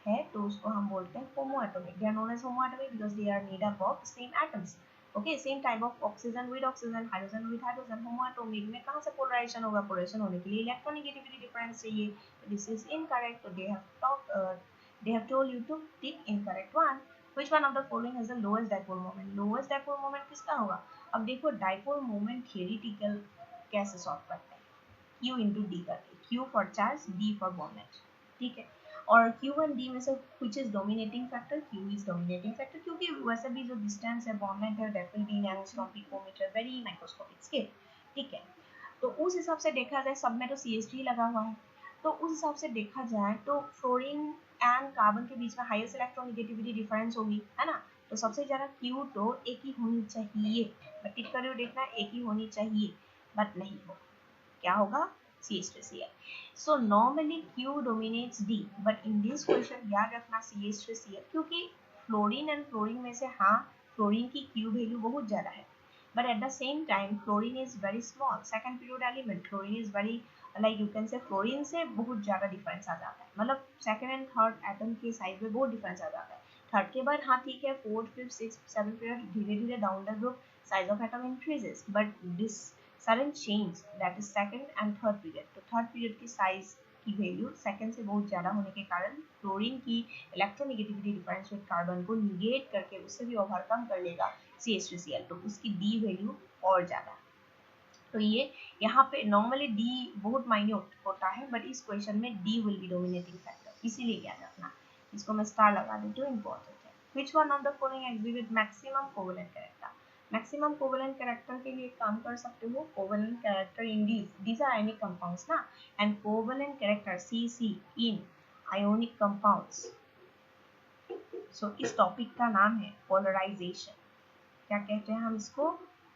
है तो उसको हम बोलते हैं homo atomic. They are known as homo atomic because they are made up of same atoms. Okay, same type of oxygen with oxygen, hydrogen with hydrogen. Homo atomic में कहां से पोलराइजेशन होगा, पोलराइजेशन होने के लिए इलेक्ट्रोनेगेटिविटी डिफरेंस चाहिए. This is incorrect. They have told you to tick incorrect one. Which one of the following has the lowest dipole moment? Lowest dipole moment किसका होगा? अब देखो dipole moment theoretical कैसे सॉल्व करते हैं, Q into D करके, Q for charge, D for moment. ठीक है, और Q and D में से which is dominating factor? Q is dominating factor क्योंकि वैसे भी जो distance है moment है that will be in angstrom picometer, very microscopic scale. ठीक है, तो उस हिसाब से देखा जाए सब में तो CH3 लगा हुआ है, तो उस हिसाब से देखा जाए तो फ्लोरीन एंड कार्बन के बीच में हाईएस्ट इलेक्ट्रोनेगेटिविटी डिफरेंस होगी, है ना. तो सबसे ज्यादा Q तो एक ही होनी चाहिए, बट टिक करो देखना एक ही होनी चाहिए, बट नहीं हो, क्या होगा, CH3Cl. So normally Q dominates D, but in this question याद रखना CH3Cl क्योंकि फ्लोरीन एंड फ्लोरीन में से हाँ फ्लोरीन की Q वैल्यू बहुत ज्यादा है, but at the same time fluorine is very small, second period element. Fluorine is very like you can say fluorine से बहुत ज्यादा डिफरेंस आ जाता है, मतलब सेकंड एंड थर्ड एटम के साइज में बहुत डिफरेंस आ जाता है. थर्ड के बाद हाँ ठीक है, fourth fifth sixth seventh period धीरे धीरे down the group size of atom increases, but this sudden change that is second and third period. तो थर्ड पीरियड की साइज की वैल्यू सेकंड से बहुत ज्यादा होने के कारण फ्लोरीन की इलेक्ट्रोनेगेटिविटी डिफरेंस विद कार्बन को निगेट करके उससे भी ओवरकम कर लेगा CH3Cl, तो उसकी D वैल्यू और ज्यादा. तो ये यहाँ पे नॉर्मली D बहुत माइन्यूट होता है, बट इस क्वेश्चन में D will be dominating factor, इसीलिए याद रखना. इसको मैं स्टार लगा देती हूँ, इंपॉर्टेंट है. Which one of the following exhibit maximum covalent character? Maximum covalent character के लिए काम कर सकते हो, covalent character in these are ionic compounds ना, and covalent character CC in ionic compounds. So इस टॉपिक का नाम है पोलराइजेशन. क्या कहते हैं हम इसको,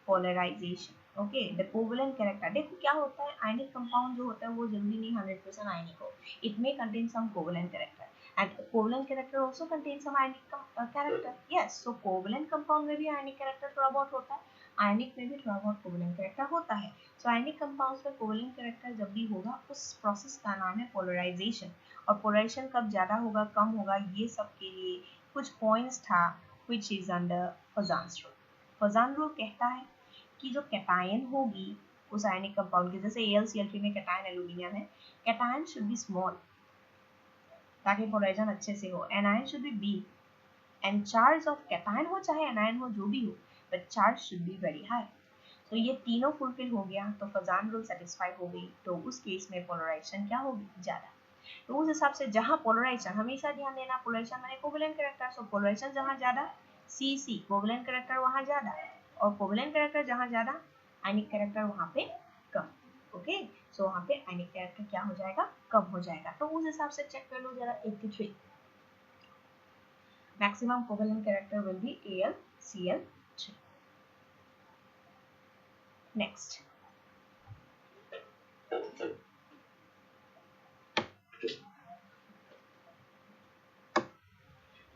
polarisation. Okay, the covalent character. देखो क्या होता है, आयनिक कंपाउंड जो होता है वो जरूरी नहीं 100% आयनिक हो, it may contain some covalent character and covalent character also contain some ionic character. Yes, so covalent compound में भी आयनिक कैरेक्टर थोड़ा बहुत होता है, आयनिक में भी थोड़ा बहुत कोवेलेंट कैरेक्टर होता है. सो आयनिक कंपाउंड्स में कोवेलेंट कैरेक्टर जब भी होगा उस प्रोसेस का नाम है पोलराइजेशन. और पोलराइजेशन कब ज्यादा होगा कम होगा ये सब के लिए कुछ पॉइंट्स था which is under Poisson's rule. Poisson rule कहता है कि जो कैटायन होगी उस आयनिक कंपाउंड की, जैसे AlCl3 में कैटायन एल्यूमिनियम है, कैटायन शुड बी स्मॉल ताकि पोलराइजेशन अच्छे से हो, anion should be big and charge of cation हो चाहे एनायन हो जो भी हो, but charge should be very high. तो ये तीनों फुलफिल हो गया तो Poisson रूल सेटिस्फाई हो गई, तो उस केस में पोलराइजेशन क्या होगी, ज्यादा. तो उस हिसाब से जहां पोलराइजेशन, हमेशा ध्यान देना पोलराइजेशन माने कोवेलेंट कैरेक्टर, सो पोलराइजेशन जहां ज्यादा CC कोवेलेंट कैरेक्टर वहां ज्यादा, और कोवेलेंट कैरेक्टर जहां ज्यादा आयनिक कैरेक्टर वहां पे कम. ओके, सो वहां पे आयनिक कैरेक्टर क्या हो जाएगा, कम हो जाएगा. तो उस हिसाब से चेक कर लो जरा 83. Maximum covalent character will B AlCl3. Next,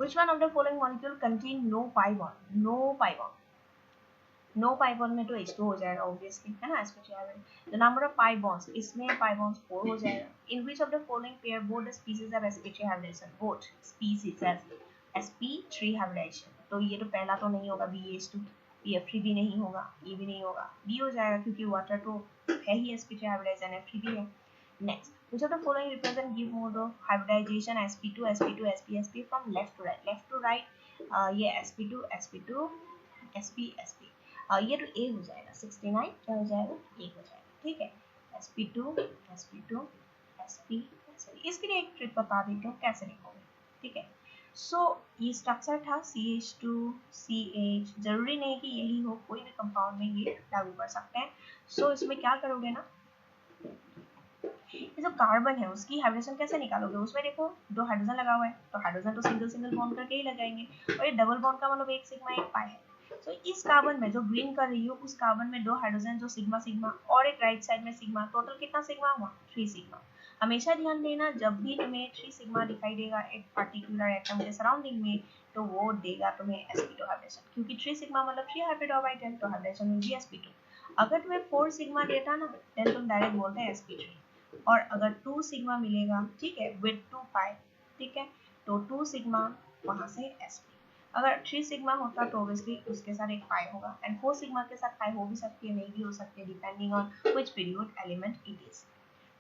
which one of the following molecule contain no pi bond? No pi bond. No pi bond में तो H2 हो जाएगा ऑब्वियसली, है ना. The number of pi bonds, इसमें pi bonds 4 हो जाएगा. In which of the following pair both the species have sp3 hybridisation, both species have sp3 hybridisation. तो ये तो पहला तो नहीं होगा BH2, BF3 भी नहीं होगा, ये भी नहीं होगा, B हो जाएगा क्योंकि वाटर तो है ही sp3 हाइब्रिडेशन, F3 भी है. Next, which of the following represent give mode of hybridization sp2 sp2 sp sp from left to right. Left to right ये sp2 sp2 sp sp, ये तो A हो जाएगा, 69 क्या हो जाएगा, A हो जाएगा. ठीक है, sp2 sp2 sp sp. इसके लिए एक ट्रिक बता देती हूँ कैसे लिखोगे. ठीक है, सो ये स्ट्रक्चर था CH2 CH, जरूरी नहीं कि यही हो, कोई भी कंपाउंड में ये लागू कर सकते हैं. सो इसमें क्या करोगे ना, ये जो कार्बन है उसकी हाइब्रिडेशन कैसे निकालोगे, उसमें देखो दो हाइड्रोजन लगा हुआ है, तो हाइड्रोजन तो सिंगल सिंगल बॉन्ड करके ही लगाएंगे, और ये डबल बॉन्ड का मतलब एक सिग्मा एक पाई है। तो इस कार्बन में जो ग्रीन कर रही हो उस कार्बन में दो हाइड्रोजन जो सिग्मा सिग्मा और एक राइट साइड में सिग्मा, टोटल कितना सिग्मा हुआ 3 सिग्मा। हमेशा ध्यान देना जब भी तुम्हें 3 सिग्मा दिखाई देगा एक पर्टिकुलर एटम के सराउंडिंग में, तो वो देगा तुम्हें sp2 हाइब्रिडेशन, क्योंकि 3 सिग्मा मतलब 3 हाइब्रिड ऑर्बिटल, तो हाइब्रिडेशन विल बी sp2। अगर तुम्हें 4 सिग्मा देता ना देन तुम डायरेक्ट बोलते हैं sp3, और अगर 2 सिग्मा मिलेगा ठीक है विद 2 पाई, ठीक है, तो 2 सिग्मा वहां से sp। अगर 3 सिग्मा होता तो ऑब्वियसली उसके साथ एक पाई होगा, एंड 4 सिग्मा के साथ पाई हो भी सकती है नहीं भी हो सकती है depending on which period element it is.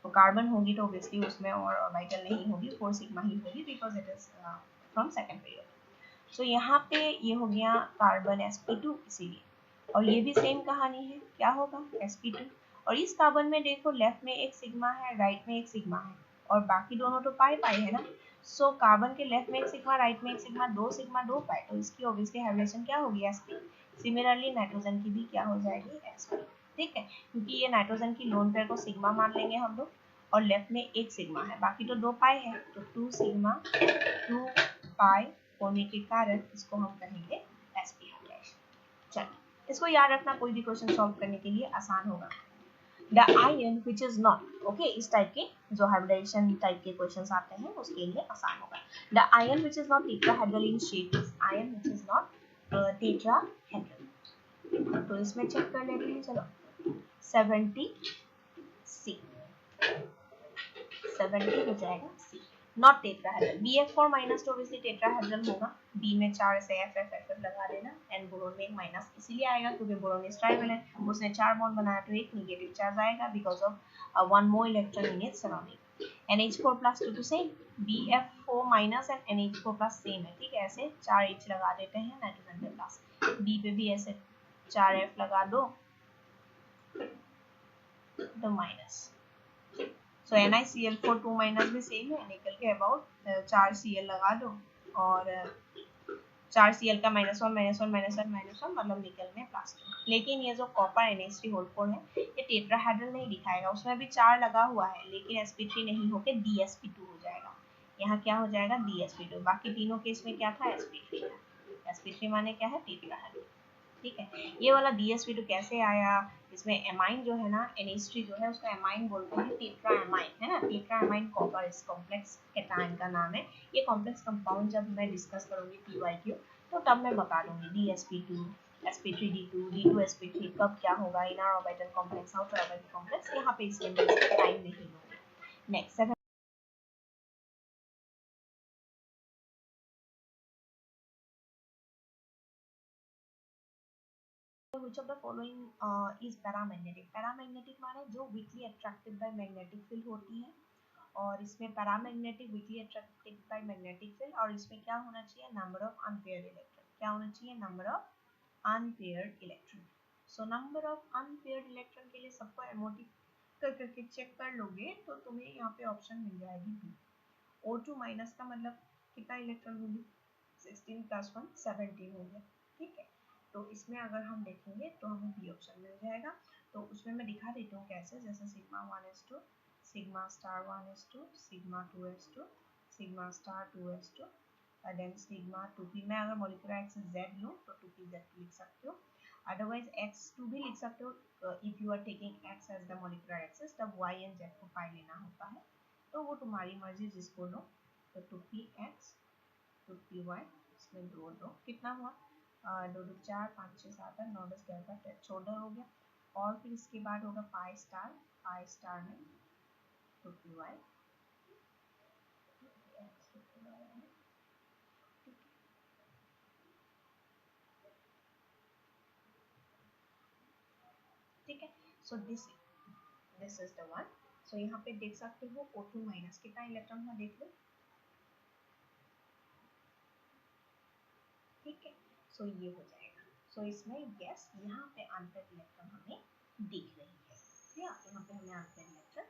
तो कार्बन होगी तो ऑब्वियसली उसमें और ऑर्बिटल नहीं होगी, 4 सिग्मा ही होगी because it is from second period. So यहाँ पे ये हो गया कार्बन sp2 इसीलिए, और ये भी सेम कहानी है, क्या होगा sp2। और इस कार्बन में देखो लेफ्ट में एक सिग्मा है राइट में एक सिग्मा है, और बाकी दोनों तो पाई पाई है ना। सो कार्बन के लेफ्ट में एक सिग्मा राइट में एक सिग्मा, दो पाई, तो इसकी ऑब्वियसली हाइब्रिडेशन क्या होगी sp। सिमिलरली नाइट्रोजन की भी क्या हो जाएगी sp, ठीक है, क्योंकि ये नाइट्रोजन की लोन पेयर को सिग्मा मान लेंगे हम लोग, और लेफ्ट में एक सिग्मा है बाकी तो दो पाई है, तो 2 सिग्मा 2 पाई होने के कारण इसको हम कहेंगे sp हाइब्रिडेशन। चलिए इसको याद रखना, कोई भी क्वेश्चन सॉल्व करने के लिए आसान होगा। The ion which is not okay, इस टाइप के जो हाइब्रिडेशन टाइप के क्वेश्चंस आते हैं उसके लिए आसान होगा। The ion which is not tetrahedral in shape is ion which is not tetrahedral. तो इसमें चेक कर लेते हैं, चलो 70 सी 70 हो जाएगा सी, नॉट टेट्राहेड्रल। BF4 माइनस तो ऑब्वियसली टेट्राहेड्रल होगा, B में 4 से FF लगा देना, एंड बोरोन में एक माइनस इसीलिए आएगा क्योंकि बोरोन इज ट्राइवल है, उसने 4 बॉन्ड बनाया तो एक नेगेटिव चार्ज आएगा because of one more electron in its surrounding. NH4 plus two same, BF4 minus and NH4 plus same है, ठीक है, ऐसे 4 H लगा देते हैं नाइट्रोजन पे प्लस, B पे भी ऐसे 4 F लगा दो तो माइनस। सो NiCl4 2 माइनस भी सेम है, निकल के अबाउट 4 Cl लगा दो, और 4 Cl का -1 -1 -1 -1 मतलब निकल में प्लस 2। लेकिन ये जो कॉपर NH3 है ये टेट्राहेड्रल नहीं दिखाएगा, उसमें भी 4 लगा हुआ है लेकिन sp3 नहीं होके dsp2 हो जाएगा। यहाँ क्या हो जाएगा dsp2, बाकी तीनों केस में क्या था sp3 था। sp3 माने क्या है टेट्राहेड्रल, ठीक है। ये वाला DSP2 कैसे आया, इसमें एमाइन जो है ना NH3 जो है उसको एमाइन बोलते हैं, टेट्रा एमाइन है ना, टेट्रा एमाइन कॉपर इस कॉम्प्लेक्स केटायन का नाम है। ये कॉम्प्लेक्स कंपाउंड जब मैं डिस्कस करूंगी PYQ तो तब मैं बता दूंगी DSP2 sp3d2 d2sp3 कब क्या होगा, inner orbital complex outer orbital complex, यहाँ पे इसके लिए टाइम नहीं लूंगी। Next which of the following is paramagnetic। paramagnetic माने जो weakly attracted by magnetic field होती है, और इसमें paramagnetic weekly attracted by magnetic field, और इसमें क्या होना चाहिए नंबर ऑफ अनपेयर्ड इलेक्ट्रॉन, क्या होना चाहिए number of unpaired electron. So number of unpaired electron के लिए सबको एमओटी कर करके चेक कर लोगे तो तुम्हें यहाँ पे ऑप्शन मिल जाएगी बी। O2 माइनस का मतलब कितना इलेक्ट्रॉन होगी 16 प्लस 1 17 हो गया, ठीक है। तो इसमें अगर हम देखेंगे तो हमें बी ऑप्शन मिल जाएगा। तो उसमें मैं दिखा देती हूँ कैसे, जैसे sigma 1s2 sigma star 1s2 sigma 2s2 sigma star 2s2 then sigma 2p। मैं अगर मॉलिक्यूलर एक्सिस z लूँ तो 2p z लिख सकते हो, अदरवाइज x2 भी लिख सकते हो if you are taking x as the molecular axis, तब y एंड z को पाई लेना होता है, तो वो तुम्हारी मर्जी जिसको लो। तो 2px 2py इसमें दो दो कितना हुआ 2 2 4 5 6 7 8 9 10 11 14 हो गया, और फिर इसके बाद होगा पाई स्टार में 2py ठीक है। So this is the one. So यहाँ पे देख सकते हो O2 माइनस कितना इलेक्ट्रॉन हुआ देख लो, ठीक है। सो ये हो जाएगा। सो इसमें यस यहाँ पे आंतर इलेक्ट्रॉन हमें दिख रही है, या यहाँ पे हमें आंतर इलेक्ट्रॉन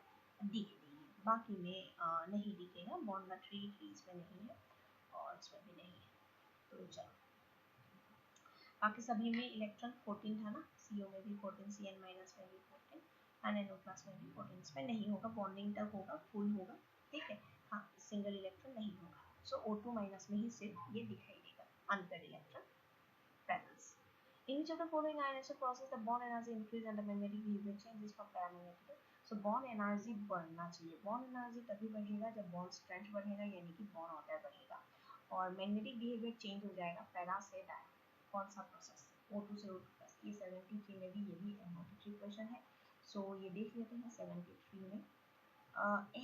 दिख रही है, बाकी में नहीं दिखेगा, बॉन्ड थ्री इसमें नहीं है और इसमें भी नहीं है। तो चलो बाकी सभी में इलेक्ट्रॉन 14 था ना, CO में भी 14 CN माइनस में भी 14, एंड NO प्लस में भी वैलेंस में नहीं होगा, बॉन्डिंग तक होगा, फुल होगा, ठीक है, हाँ सिंगल इलेक्ट्रॉन नहीं होगा। सो O2 माइनस में ही सिर्फ ये दिखाई देगा unpaired electron presence. In which of the following ionization process the bond energy increase and the magnetic behavior changes from paramagnetic? So bond energy बढ़ना चाहिए, bond energy तभी बढ़ेगा जब bond strength बढ़ेगा, यानी कि bond order बढ़ेगा, और magnetic behavior change हो जाएगा पैरा से डाई। कौन सा प्रोसेस? O2 से O2 प्लस। ये 73 में भी, ये भी NO3 क्वेश्चन है, सो ये देख लेते हैं 73 में।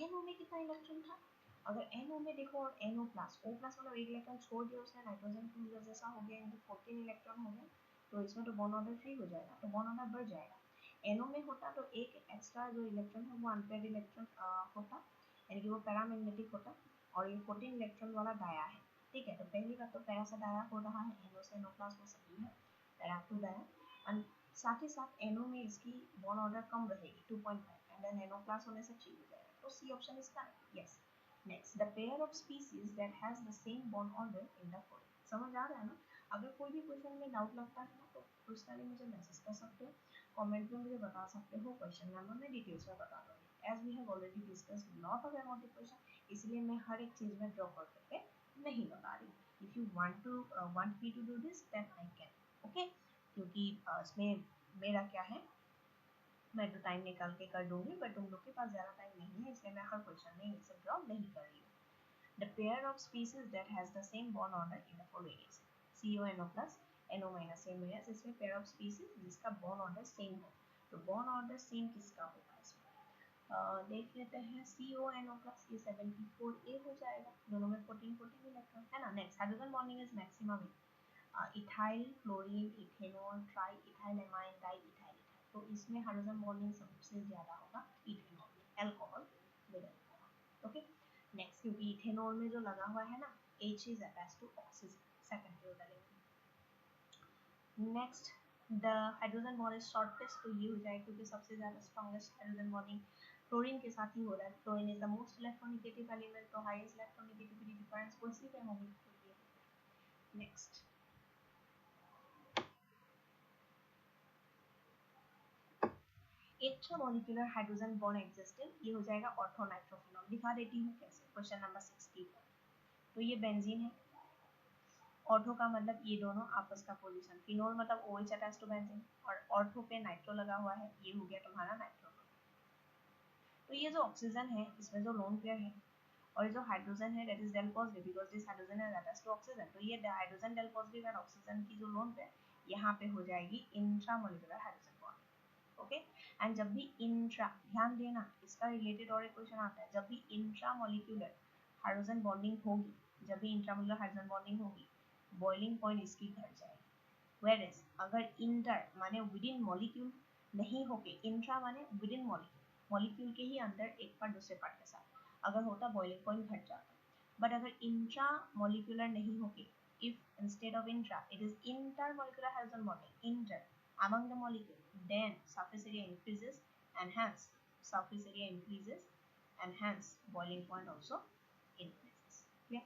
NO में कितना इलेक्ट्रॉन था? अगर NO में देखो और NO प्लस, O प्लस मतलब एक इलेक्ट्रॉन छोड़ दिया उसने, नाइट्रोजन की वजह जैसा हो गया, इनके 14 इलेक्ट्रॉन हो गए, तो इसमें तो बॉन्ड ऑर्डर फ्री हो जाएगा, तो बॉन्ड ऑर्डर बढ़ जाएगा। NO में होता तो एक एक्स्ट्रा जो इलेक्ट्रॉन है वो अनपेयर्ड इलेक्ट्रॉन होता, यानी कि वो पैरामैग्नेटिक होता, और ये 14 इलेक्ट्रॉन वाला डाया है, ठीक है। तो पहली बात तो पैरा से डाया हो रहा है, NO से NO प्लस वो सही है, पैरा टू डाया, और साथ ही साथ NO में इसकी बॉन्ड ऑर्डर कम रहेगी 2.5, एंड देन NO प्लस होने से ठीक हो जाएगा, तो C option is correct, yes. Next, the pair of species that has the same bond order in the following. समझ आ रहा है ना? अगर कोई भी क्वेश्चन में डाउट लगता है ना, तो पर्सनली मुझे मैसेज कर सकते हो, कमेंट में मुझे बता सकते हो, क्वेश्चन नंबर में डिटेल्स में बता दूंगी। As we have already discussed lot of about the question, इसलिए मैं हर एक चीज में ड्रॉ कर करके नहीं बता रही। If you want me to do this then I can, okay, क्योंकि इसमें मेरा क्या है, मैं तो टाइम निकाल के कर दूंगी, बट तुम लोग के पास ज़्यादा टाइम नहीं है, इसलिए मैं हर क्वेश्चन में ये सब ड्रॉ नहीं कर रही हूँ। The pair of species that has the same bond order in the following is CONO plus NO minus same minus, इसमें pair of species जिसका bond order same हो, तो bond order same किसका होगा इसमें? देख लेते हैं, CONO plus ये 74A हो जाएगा, दोनों में 14 इलेक्ट्रॉन है ना। Next, hydrogen bonding is maximum ethyl, chlorine, ethanol, tri ethyl amine, di ethyl, तो इसमें हाइड्रोजन बॉन्डिंग सबसे ज्यादा होगा इथेनॉल में, alcohol with alcohol, okay. Next, क्योंकि इथेनॉल में जो लगा हुआ है ना, H is attached to oxygen, second पे डालेंगे। Next, the hydrogen bond is shortest, तो ये हो जाएगा क्योंकि सबसे ज्यादा स्ट्रॉन्गेस्ट हाइड्रोजन बॉन्डिंग क्लोरीन के साथ ही हो रहा है। Chlorine is the most electronegative element, तो हाईएस्ट इलेक्ट्रोनेगेटिविटी डिफरेंस वो इसी पे होगी, तो ये हो गया। Next, intramolecular hydrogen bond existent, ये हो जाएगा ऑर्थोनाइट्रोफिनॉल। दिखा देती हूँ कैसे, क्वेश्चन नंबर 60। तो ये बेंजीन है, ऑर्थो का मतलब ये दोनों आपस का पोजीशन, फिनोल मतलब OH अटैच टू बेंजीन, और ऑर्थो पे नाइट्रो लगा हुआ है, ये हो गया तुम्हारा नाइट्रो। तो ये जो ऑक्सीजन है इसमें जो लोन पेयर है, और जो हाइड्रोजन है that is del positive because this hydrogen is attached to oxygen, तो ये hydrogen del positive and oxygen की जो लोन पेयर यहाँ पे हो जाएगी intramolecular hydrogen bond, okay. And जब भी इंट्रा, ध्यान देना इसका रिलेटेड और एक क्वेश्चन आता है, जब भी इंट्रामोलिकुलर हाइड्रोजन बॉन्डिंग होगी, जब भी इंट्रामोलिकुलर हाइड्रोजन बॉन्डिंग होगी, बॉइलिंग पॉइंट इसकी घट जाएगी। वेयरएज अगर इंटर माने विद इन मॉलिक्यूल नहीं होके, इंट्रा माने विद इन मॉलिक्यूल, मॉलिक्यूल के ही अंदर एक पार्ट दूसरे पार्ट के साथ अगर होता, बॉइलिंग पॉइंट घट जाता। बट अगर इंट्रा मॉलिक्यूलर नहीं होके, if instead of intra it is intermolecular hydrogen bonding, inter among the molecule, then surface area increases and hence surface area increases and hence boiling point also increases, clear।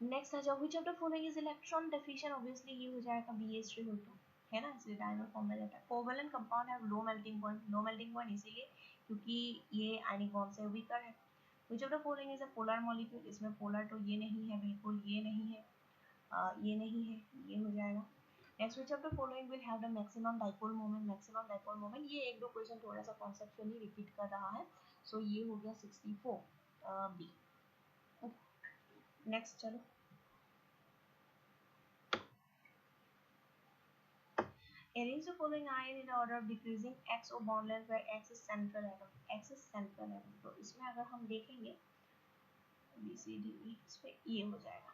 Next आ जाओ, which of the following is electron deficient, obviously ये हो जाएगा BH3 है ना, इसलिए dimer form में रहता है। Covalent compound have low melting point, low melting point इसीलिए क्योंकि ये आयनिक बॉन्ड से वीकर है। Which of the following is a polar molecule, इसमें पोलर तो ये नहीं है, बिल्कुल ये नहीं है, ये नहीं है, ये हो जाएगा। Next, which of the following will have the maximum dipole moment, maximum dipole moment, ये एक दो क्वेश्चन थोड़ा सा कॉन्सेप्चुअली रिपीट कर रहा है, सो ये हो गया 64 बी। नेक्स्ट चलो, arrange the following ion in the order of decreasing XO bond length where X is central atom, X is central atom, तो इसमें अगर हम देखेंगे BCDE, इस पे ये हो जाएगा,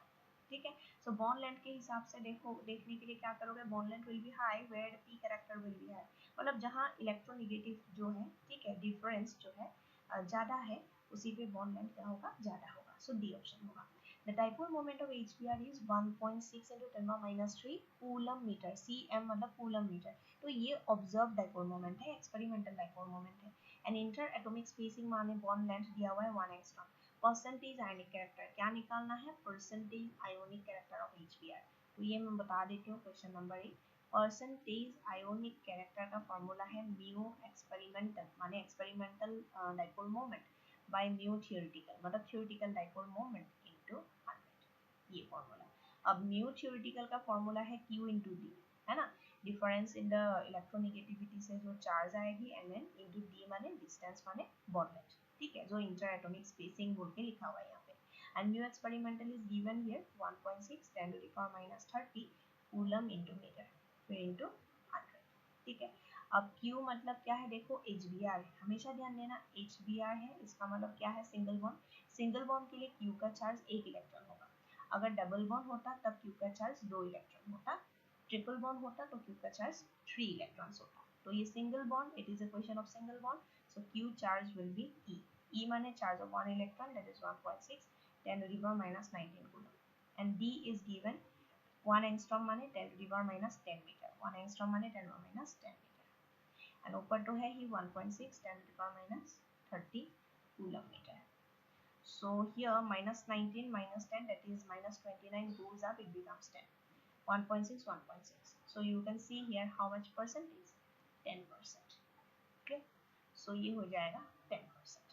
ठीक है। सो बॉन्ड लेंथ के हिसाब से देखो, देखने के लिए क्या करोगे, bond length will be high where P character will be high, मतलब जहाँ इलेक्ट्रोनेगेटिव जो है, ठीक है, डिफरेंस जो है ज़्यादा है, उसी पे बॉन्ड लेंथ क्या होगा, ज़्यादा होगा, सो डी ऑप्शन होगा। The dipole moment of HBr is 1.6 into 10⁻³ coulomb metre, cm मतलब कूलम मीटर, तो ये ऑब्जर्व डाइपोल मोमेंट है, एक्सपेरिमेंटल डाइपोल मोमेंट है। एंड इंटर एटॉमिक स्पेसिंग माने बॉन्ड लेंथ दिया हुआ है 1 एंगस्ट्रॉम। परसेंटेज आयनिक कैरेक्टर, क्या निकालना है, percentage ionic character of HBr, तो ये मैं बता देती हूँ question number 8, percentage ionic character का फॉर्मूला है म्यू एक्सपेरिमेंटल माने experimental dipole moment by mu theoretical मतलब थियोरेटिकल डाइपोल मोमेंट इनटू 100 ये फॉर्मूला। अब म्यू थियोरेटिकल का फॉर्मूला है Q इंटू डी है ना, डिफरेंस इन द इलेक्ट्रोनेगेटिविटी से जो चार्ज आएगी एन एन इंटू डी माने डिस्टेंस माने बॉन्ड लेंथ, ठीक है, जो इंटर एटॉमिक स्पेसिंग बोल के लिखा हुआ है यहाँ पे। And mu experimental is given here 1.6 10 to the power minus 30 coulomb into metre फिर इंटू 100, ठीक है। अब Q मतलब क्या है देखो HBr है, हमेशा ध्यान देना HBr है, इसका मतलब क्या है सिंगल बॉन्ड। सिंगल बॉन्ड के लिए Q का चार्ज 1 इलेक्ट्रॉन होगा, अगर डबल बॉन्ड होता तब Q का चार्ज 2 इलेक्ट्रॉन होता, ट्रिपल बॉन्ड होता तो Q का चार्ज 3 इलेक्ट्रॉन्स होता। तो ये single bond, it is a question of single bond, so Q charge will be E माने charge of 1 electron that is 1.6 10 to the power minus 19 coulomb and D is given 1 angstrom माने 10 to the power minus 10 metre, 1 angstrom माने 10 to the power minus 10 metre and ऊपर तो है ही 1.6 10 to the power minus 30 coulomb meter. So here minus 19 minus 10 that is minus 29 goes up, it becomes 10, 1.6 1.6, so you can see here how much percentage 10%, okay, so ये हो जाएगा 10%.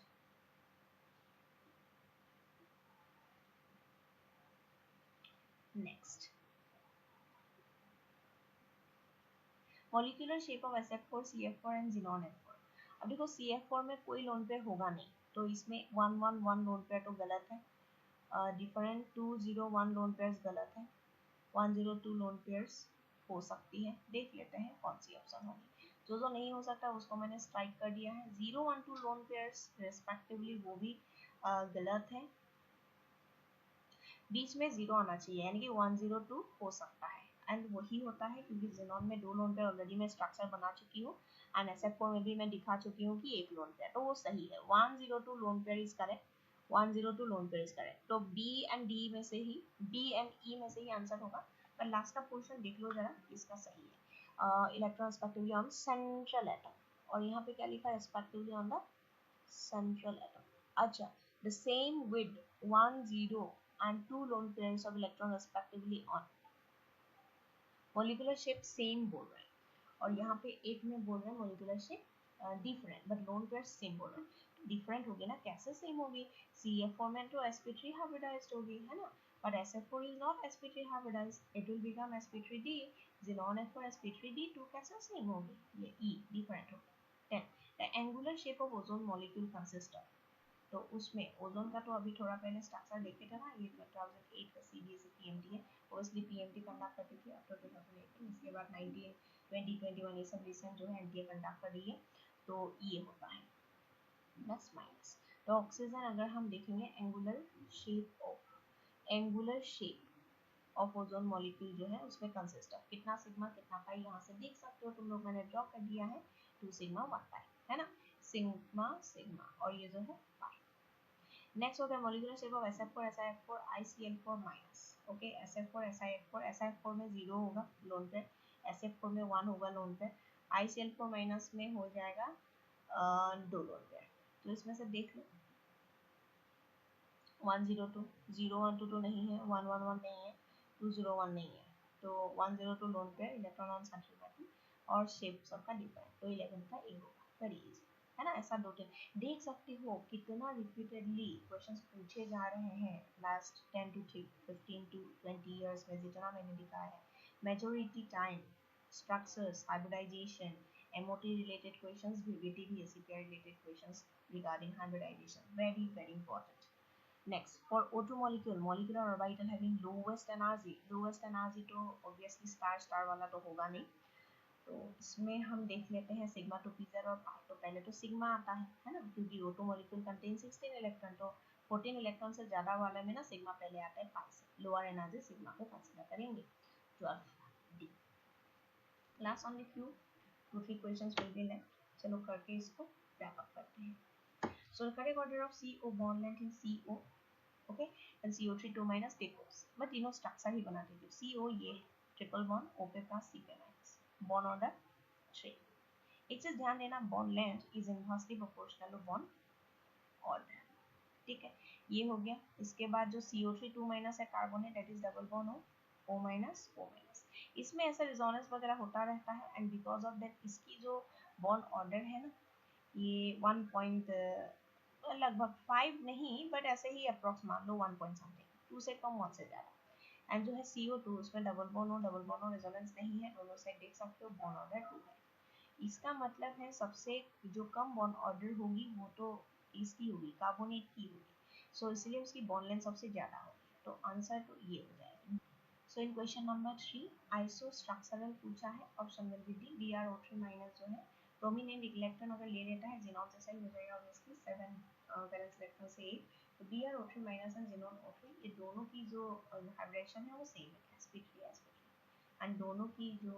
Next, molecular shape of SF4 CF4 and xenon F4. अब देखो CF4 में कोई lone pair होगा नहीं, तो इसमें 111 लोन पेयर तो गलत है, डिफरेंट 201 लोन पेयर्स गलत है, 102 लोन पेयर्स हो सकती है, देख लेते हैं कौन सी ऑप्शन होगी। जो नहीं हो सकता उसको मैंने स्ट्राइक कर दिया है। 012 लोन पेयर्स रेस्पेक्टिवली वो भी गलत है, बीच में 0 आना चाहिए यानी कि 102 हो सकता है एंड वही होता है क्योंकि ज़ेनॉन में 2 लोन पेयर ऑलरेडी मैं स्ट्रक्चर बना चुकी हूँ एंड SF4 में भी मैं दिखा चुकी हूँ कि 1 लोन पेयर, तो वो सही है। 102 lone pair is correct, 102 lone pair is correct, तो B एंड D में से ही, B एंड E में से ही आंसर होगा। पर लास्ट का पोर्शन देख लो जरा, इसका सही है, electron respectively on central atom, और यहाँ पे क्या लिखा है respectively on the central atom. अच्छा, the same with 1 0 and 2 lone pairs of electron respectively on molecular shape same बोल रहे हैं, और यहाँ पे एक में बोल रहे हैं molecular shape different but lone pairs same बोल रहे हैं। डिफरेंट होगी ना, कैसे सेम होगी, CF4 में तो sp3 hybridized होगी है ना, but SF4 is not sp3 hybridized, it will become sp3d, xenon F4 sp3d2 कैसे सेम होगी, ये E डिफरेंट होगी। 10 the angular shape of ozone molecule consists of, तो उसमें ओजोन का तो अभी थोड़ा पहले स्ट्रक्चर देखे थे ना, ये 2008 का CBSE PMT है, ओबियसली PMT कंडक्ट करती थी आफ्टर 2018, इसके बाद 19 20 21 ये सब रिसेंट जो है एनटीए कंडक्ट कर रही है, तो ये होता है प्लस माइनस। तो ऑक्सीजन अगर हम देखेंगे angular shape of ozone molecule जो है उसमें कंसिस्ट ऑफ कितना सिग्मा कितना पाई, यहाँ से देख सकते हो तुम लोग, मैंने ड्रॉ कर दिया है 2 सिग्मा 1 पाई है ना, सिग्मा सिग्मा और ये जो है पाई। नेक्स्ट होता है molecular shape of SF4 SiF4 ICl4 minus, okay, SF4 SiF4 SiF4 में 0 होगा लोन पेयर, SF4 में 1 होगा लोन पेयर, ICl4 माइनस में हो जाएगा 2 लोन पेयर, तो इसमें से देख लो 102 012 तो नहीं है, 111 नहीं है, 201 नहीं है, तो 102 lone pair electron on central atom और शेप सबका डिफरेंट, तो 11 का ए होगा, वेरी इजी है ना। ऐसा दो तीन देख सकते हो कितना रिपीटेडली क्वेश्चंस पूछे जा रहे हैं लास्ट 10 to 15 to 20 इयर्स में, जितना मैंने दिखाया है majority time structures, hybridization, MOT related questions, VBT CPR related questions regarding hybridization, very very important. Next, for O2 molecule, molecular orbital having lowest energy तो obviously star वाला तो होगा नहीं, तो इसमें हम देख लेते हैं सिग्मा टू पीजर और पाई, तो पहले तो सिग्मा आता है ना, क्योंकि O2 मॉलिक्यूल कंटेन 16 इलेक्ट्रॉन, तो 14 इलेक्ट्रॉन से ज्यादा वाले में ना सिग्मा पहले आता है पाई से, लोअर एनर्जी सिग्मा को कंसीडर करेंगे। 12 the last only few 2-3 questions will be left, चलो करके इसको रैप अप करते हैं। So correct order of CO bond length in CO, okay, and CO3 2 minus टेकोस, मैं तीनों स्ट्रक्चर ही बना देती हूँ। CO ये ट्रिपल बॉन्ड O पे प्लस C पे माइनस, बॉन्ड ऑर्डर 3, एक चीज ध्यान देना, bond length is inversely proportional to bond order, ठीक है, ये हो गया। इसके बाद जो CO3 2 माइनस है कार्बन है, that is double bond O minus O minus, इसमें ऐसा रिजोनेंस वगैरह होता रहता है एंड बिकॉज ऑफ दैट इसकी जो बॉन्ड ऑर्डर है ना ये 1 पॉइंट लगभग 5 नहीं बट ऐसे ही अप्रोक्स मान लो 1 पॉइंट समथिंग 2 से कम 1 से ज़्यादा। एंड जो है CO2 उसमें डबल बॉन्ड रेजोनेंस नहीं है, दोनों साइड देख सकते हो बॉन्ड ऑर्डर 2 है। इसका मतलब है सबसे जो कम बॉन्ड ऑर्डर होगी वो तो इसकी होगी, कार्बोनेट की होगी, सो इसलिए उसकी बॉन्ड लेंथ सबसे ज़्यादा होगी, तो आंसर तो ये हो जाएगा। सो इन क्वेश्चन नंबर 3 आइसो स्ट्रक्चरल पूछा है, option number D BrO3 minus जो है प्रोमिनेंट इलेक्ट्रॉन अगर ले लेता है जिनॉन जैसा ही हो जाएगा ऑब्वियसली 7 वैलेंस इलेक्ट्रॉन से 8, तो BrO3 minus and xenon O3 ये दोनों की जो हाइब्रिडेशन है वो सेम है sp3 एंड दोनों की जो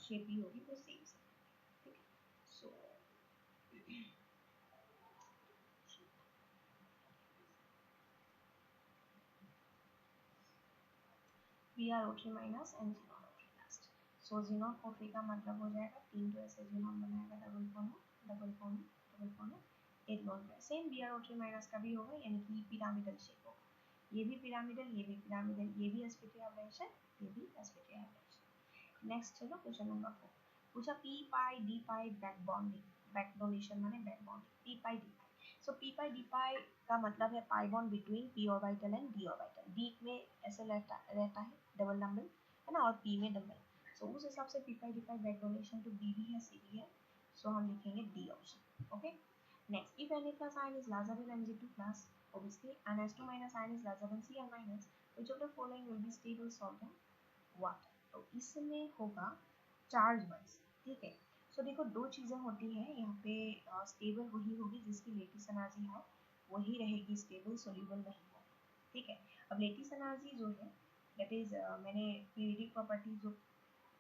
शेप भी होगी वो सेम है, ठीक है। सो BrO3 minus and xenon O3 last. So xenon O3 का मतलब हो जाएगा 3 तो ऐसे जिनॉन बनाएगा डबल बॉन्ड एक लोन पे सेम BrO3 माइनस का भी होगा यानी कि पिरामिडल शेप होगा, ये भी पिरामिडल, ये भी पिरामिडल, ये भी sp3 हाइब्रिडेशन, ये भी sp3 हाइब्रिडेशन। नेक्स्ट चलो क्वेश्चन नंबर 4 पूछा p पाई d पाई बैक बॉन्डिंग, बैक डोनेशन माने बैक बॉन्डिंग p पाई d पाई। सो p पाई d पाई का मतलब है pi bond between p orbital and d orbital, d में ऐसे रहता है डबल नंबर है ना और p में डबल, सो उस हिसाब से p पाई d पाई बैक डोनेशन तो b भी है c भी है, सो हम लिखेंगे d option. Okay next if Na plus ion is larger than Mg2 plus obviously NH2 minus ion is larger than Cl minus which of the following will be stable salt in water, तो इसमें होगा charge wise, ठीक है। सो देखो दो चीज़ें होती हैं यहाँ पे, स्टेबल वही होगी जिसकी लेटिस एनर्जी है वही रहेगी स्टेबल, सोल्यूबल नहीं होगा, ठीक है। अब लेटिस एनर्जी जो है दैट इज मैंने पीरियडिक प्रॉपर्टी जो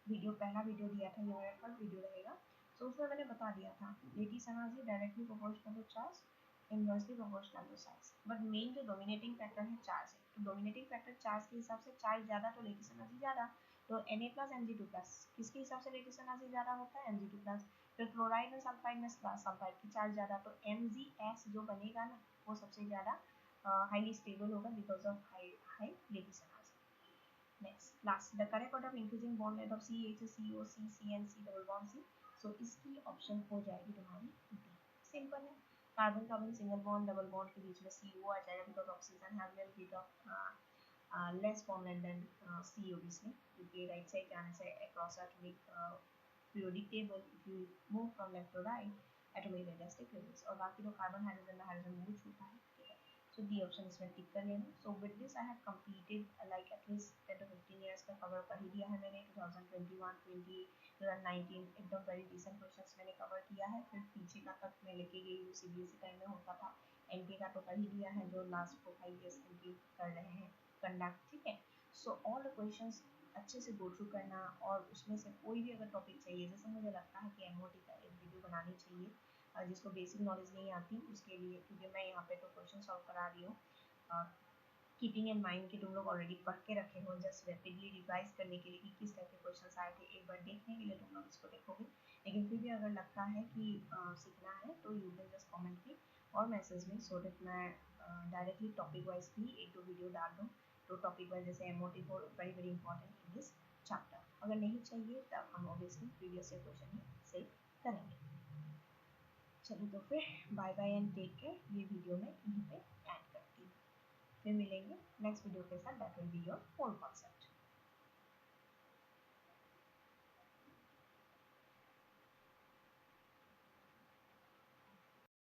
वीडियो पहला वीडियो दिया था, ये मेरा फर्स्ट वीडियो रहेगा, सो उसमें मैंने बता दिया था lattice energy directly proportional to charge, inversely proportional to size, but main जो डोमिनेटिंग फैक्टर है चार्ज है, तो डोमिनेटिंग फैक्टर चार्ज के हिसाब से चार्ज ज़्यादा तो लेटिस एनर्जी ज़्यादा, तो Na प्लस Mg2 प्लस किसके हिसाब से लेटिस एनर्जी ज़्यादा होता है Mg2 प्लस, फिर क्लोराइड और सल्फाइड में सल्फाइड की चार्ज ज़्यादा, तो MgS जो बनेगा ना वो सबसे ज़्यादा हाईली स्टेबल होगा because of high lattice energy. Next last the correct order of increasing bond length of CH CO C CN C double bond C, so इसकी ऑप्शन हो जाएगी तुम्हारी डी, सिंपल है। Carbon carbon single bond double bond के बीच में CO आ जाएगा because oxygen have little bit of less bond length than C obviously, क्योंकि राइट साइड जाने से across atomic periodic table if you move from left to right atomic fantastic results, और बाकी तो कार्बन हाइड्रोजन में hydrogen move छूटा है, ठीक है। सो डी ऑप्शन इसमें टिक कर लेना। So with this I have completed like at least 10 to 15 years का कवर कर ही दिया है मैंने, 2021 20 2019 एकदम वेरी डिसेंट क्वेश्चंस मैंने कवर किया है, फिर पीछे का तक मैं लेके गई हूँ, CBSE टाइम में होता था, एनटी का तो कर ही दिया है जो लास्ट 4-5 इयर्स एनटी कर रहे हैं कंडक्ट, ठीक है। सो ऑल द क्वेश्चंस अच्छे से गो थ्रू करना, और उसमें से कोई भी अगर टॉपिक चाहिए, जैसे मुझे लगता है कि MOT का एक वीडियो बनानी चाहिए जिसको बेसिक नॉलेज नहीं आती उसके लिए, क्योंकि मैं यहाँ पे तो क्वेश्चन सॉल्व करा रही हूँ कीपिंग इन माइंड कि तुम लोग ऑलरेडी पढ़ के रखे हो, जस्ट रैपिडली रिवाइज करने के लिए कि किस टाइप के क्वेश्चन आए थे एक बार देखने के लिए तुम लोग इसको देखोगे, लेकिन फिर भी अगर लगता है कि सीखना है तो you can just comment me और मैसेज में, सो दैट मैं डायरेक्टली टॉपिक वाइज भी एक दो वीडियो डाल दूँ, तो टॉपिक वाइज जैसे MOT को very very important in this chapter, अगर नहीं चाहिए तब हम ऑब्वियसली प्रीवियस ईयर क्वेश्चन ही सेव करेंगे। चलो तो फिर bye bye and take care, ये वीडियो मैं यहीं पे एंड करती हूँ, फिर मिलेंगे नेक्स्ट वीडियो के साथ, that will be your fourth concept.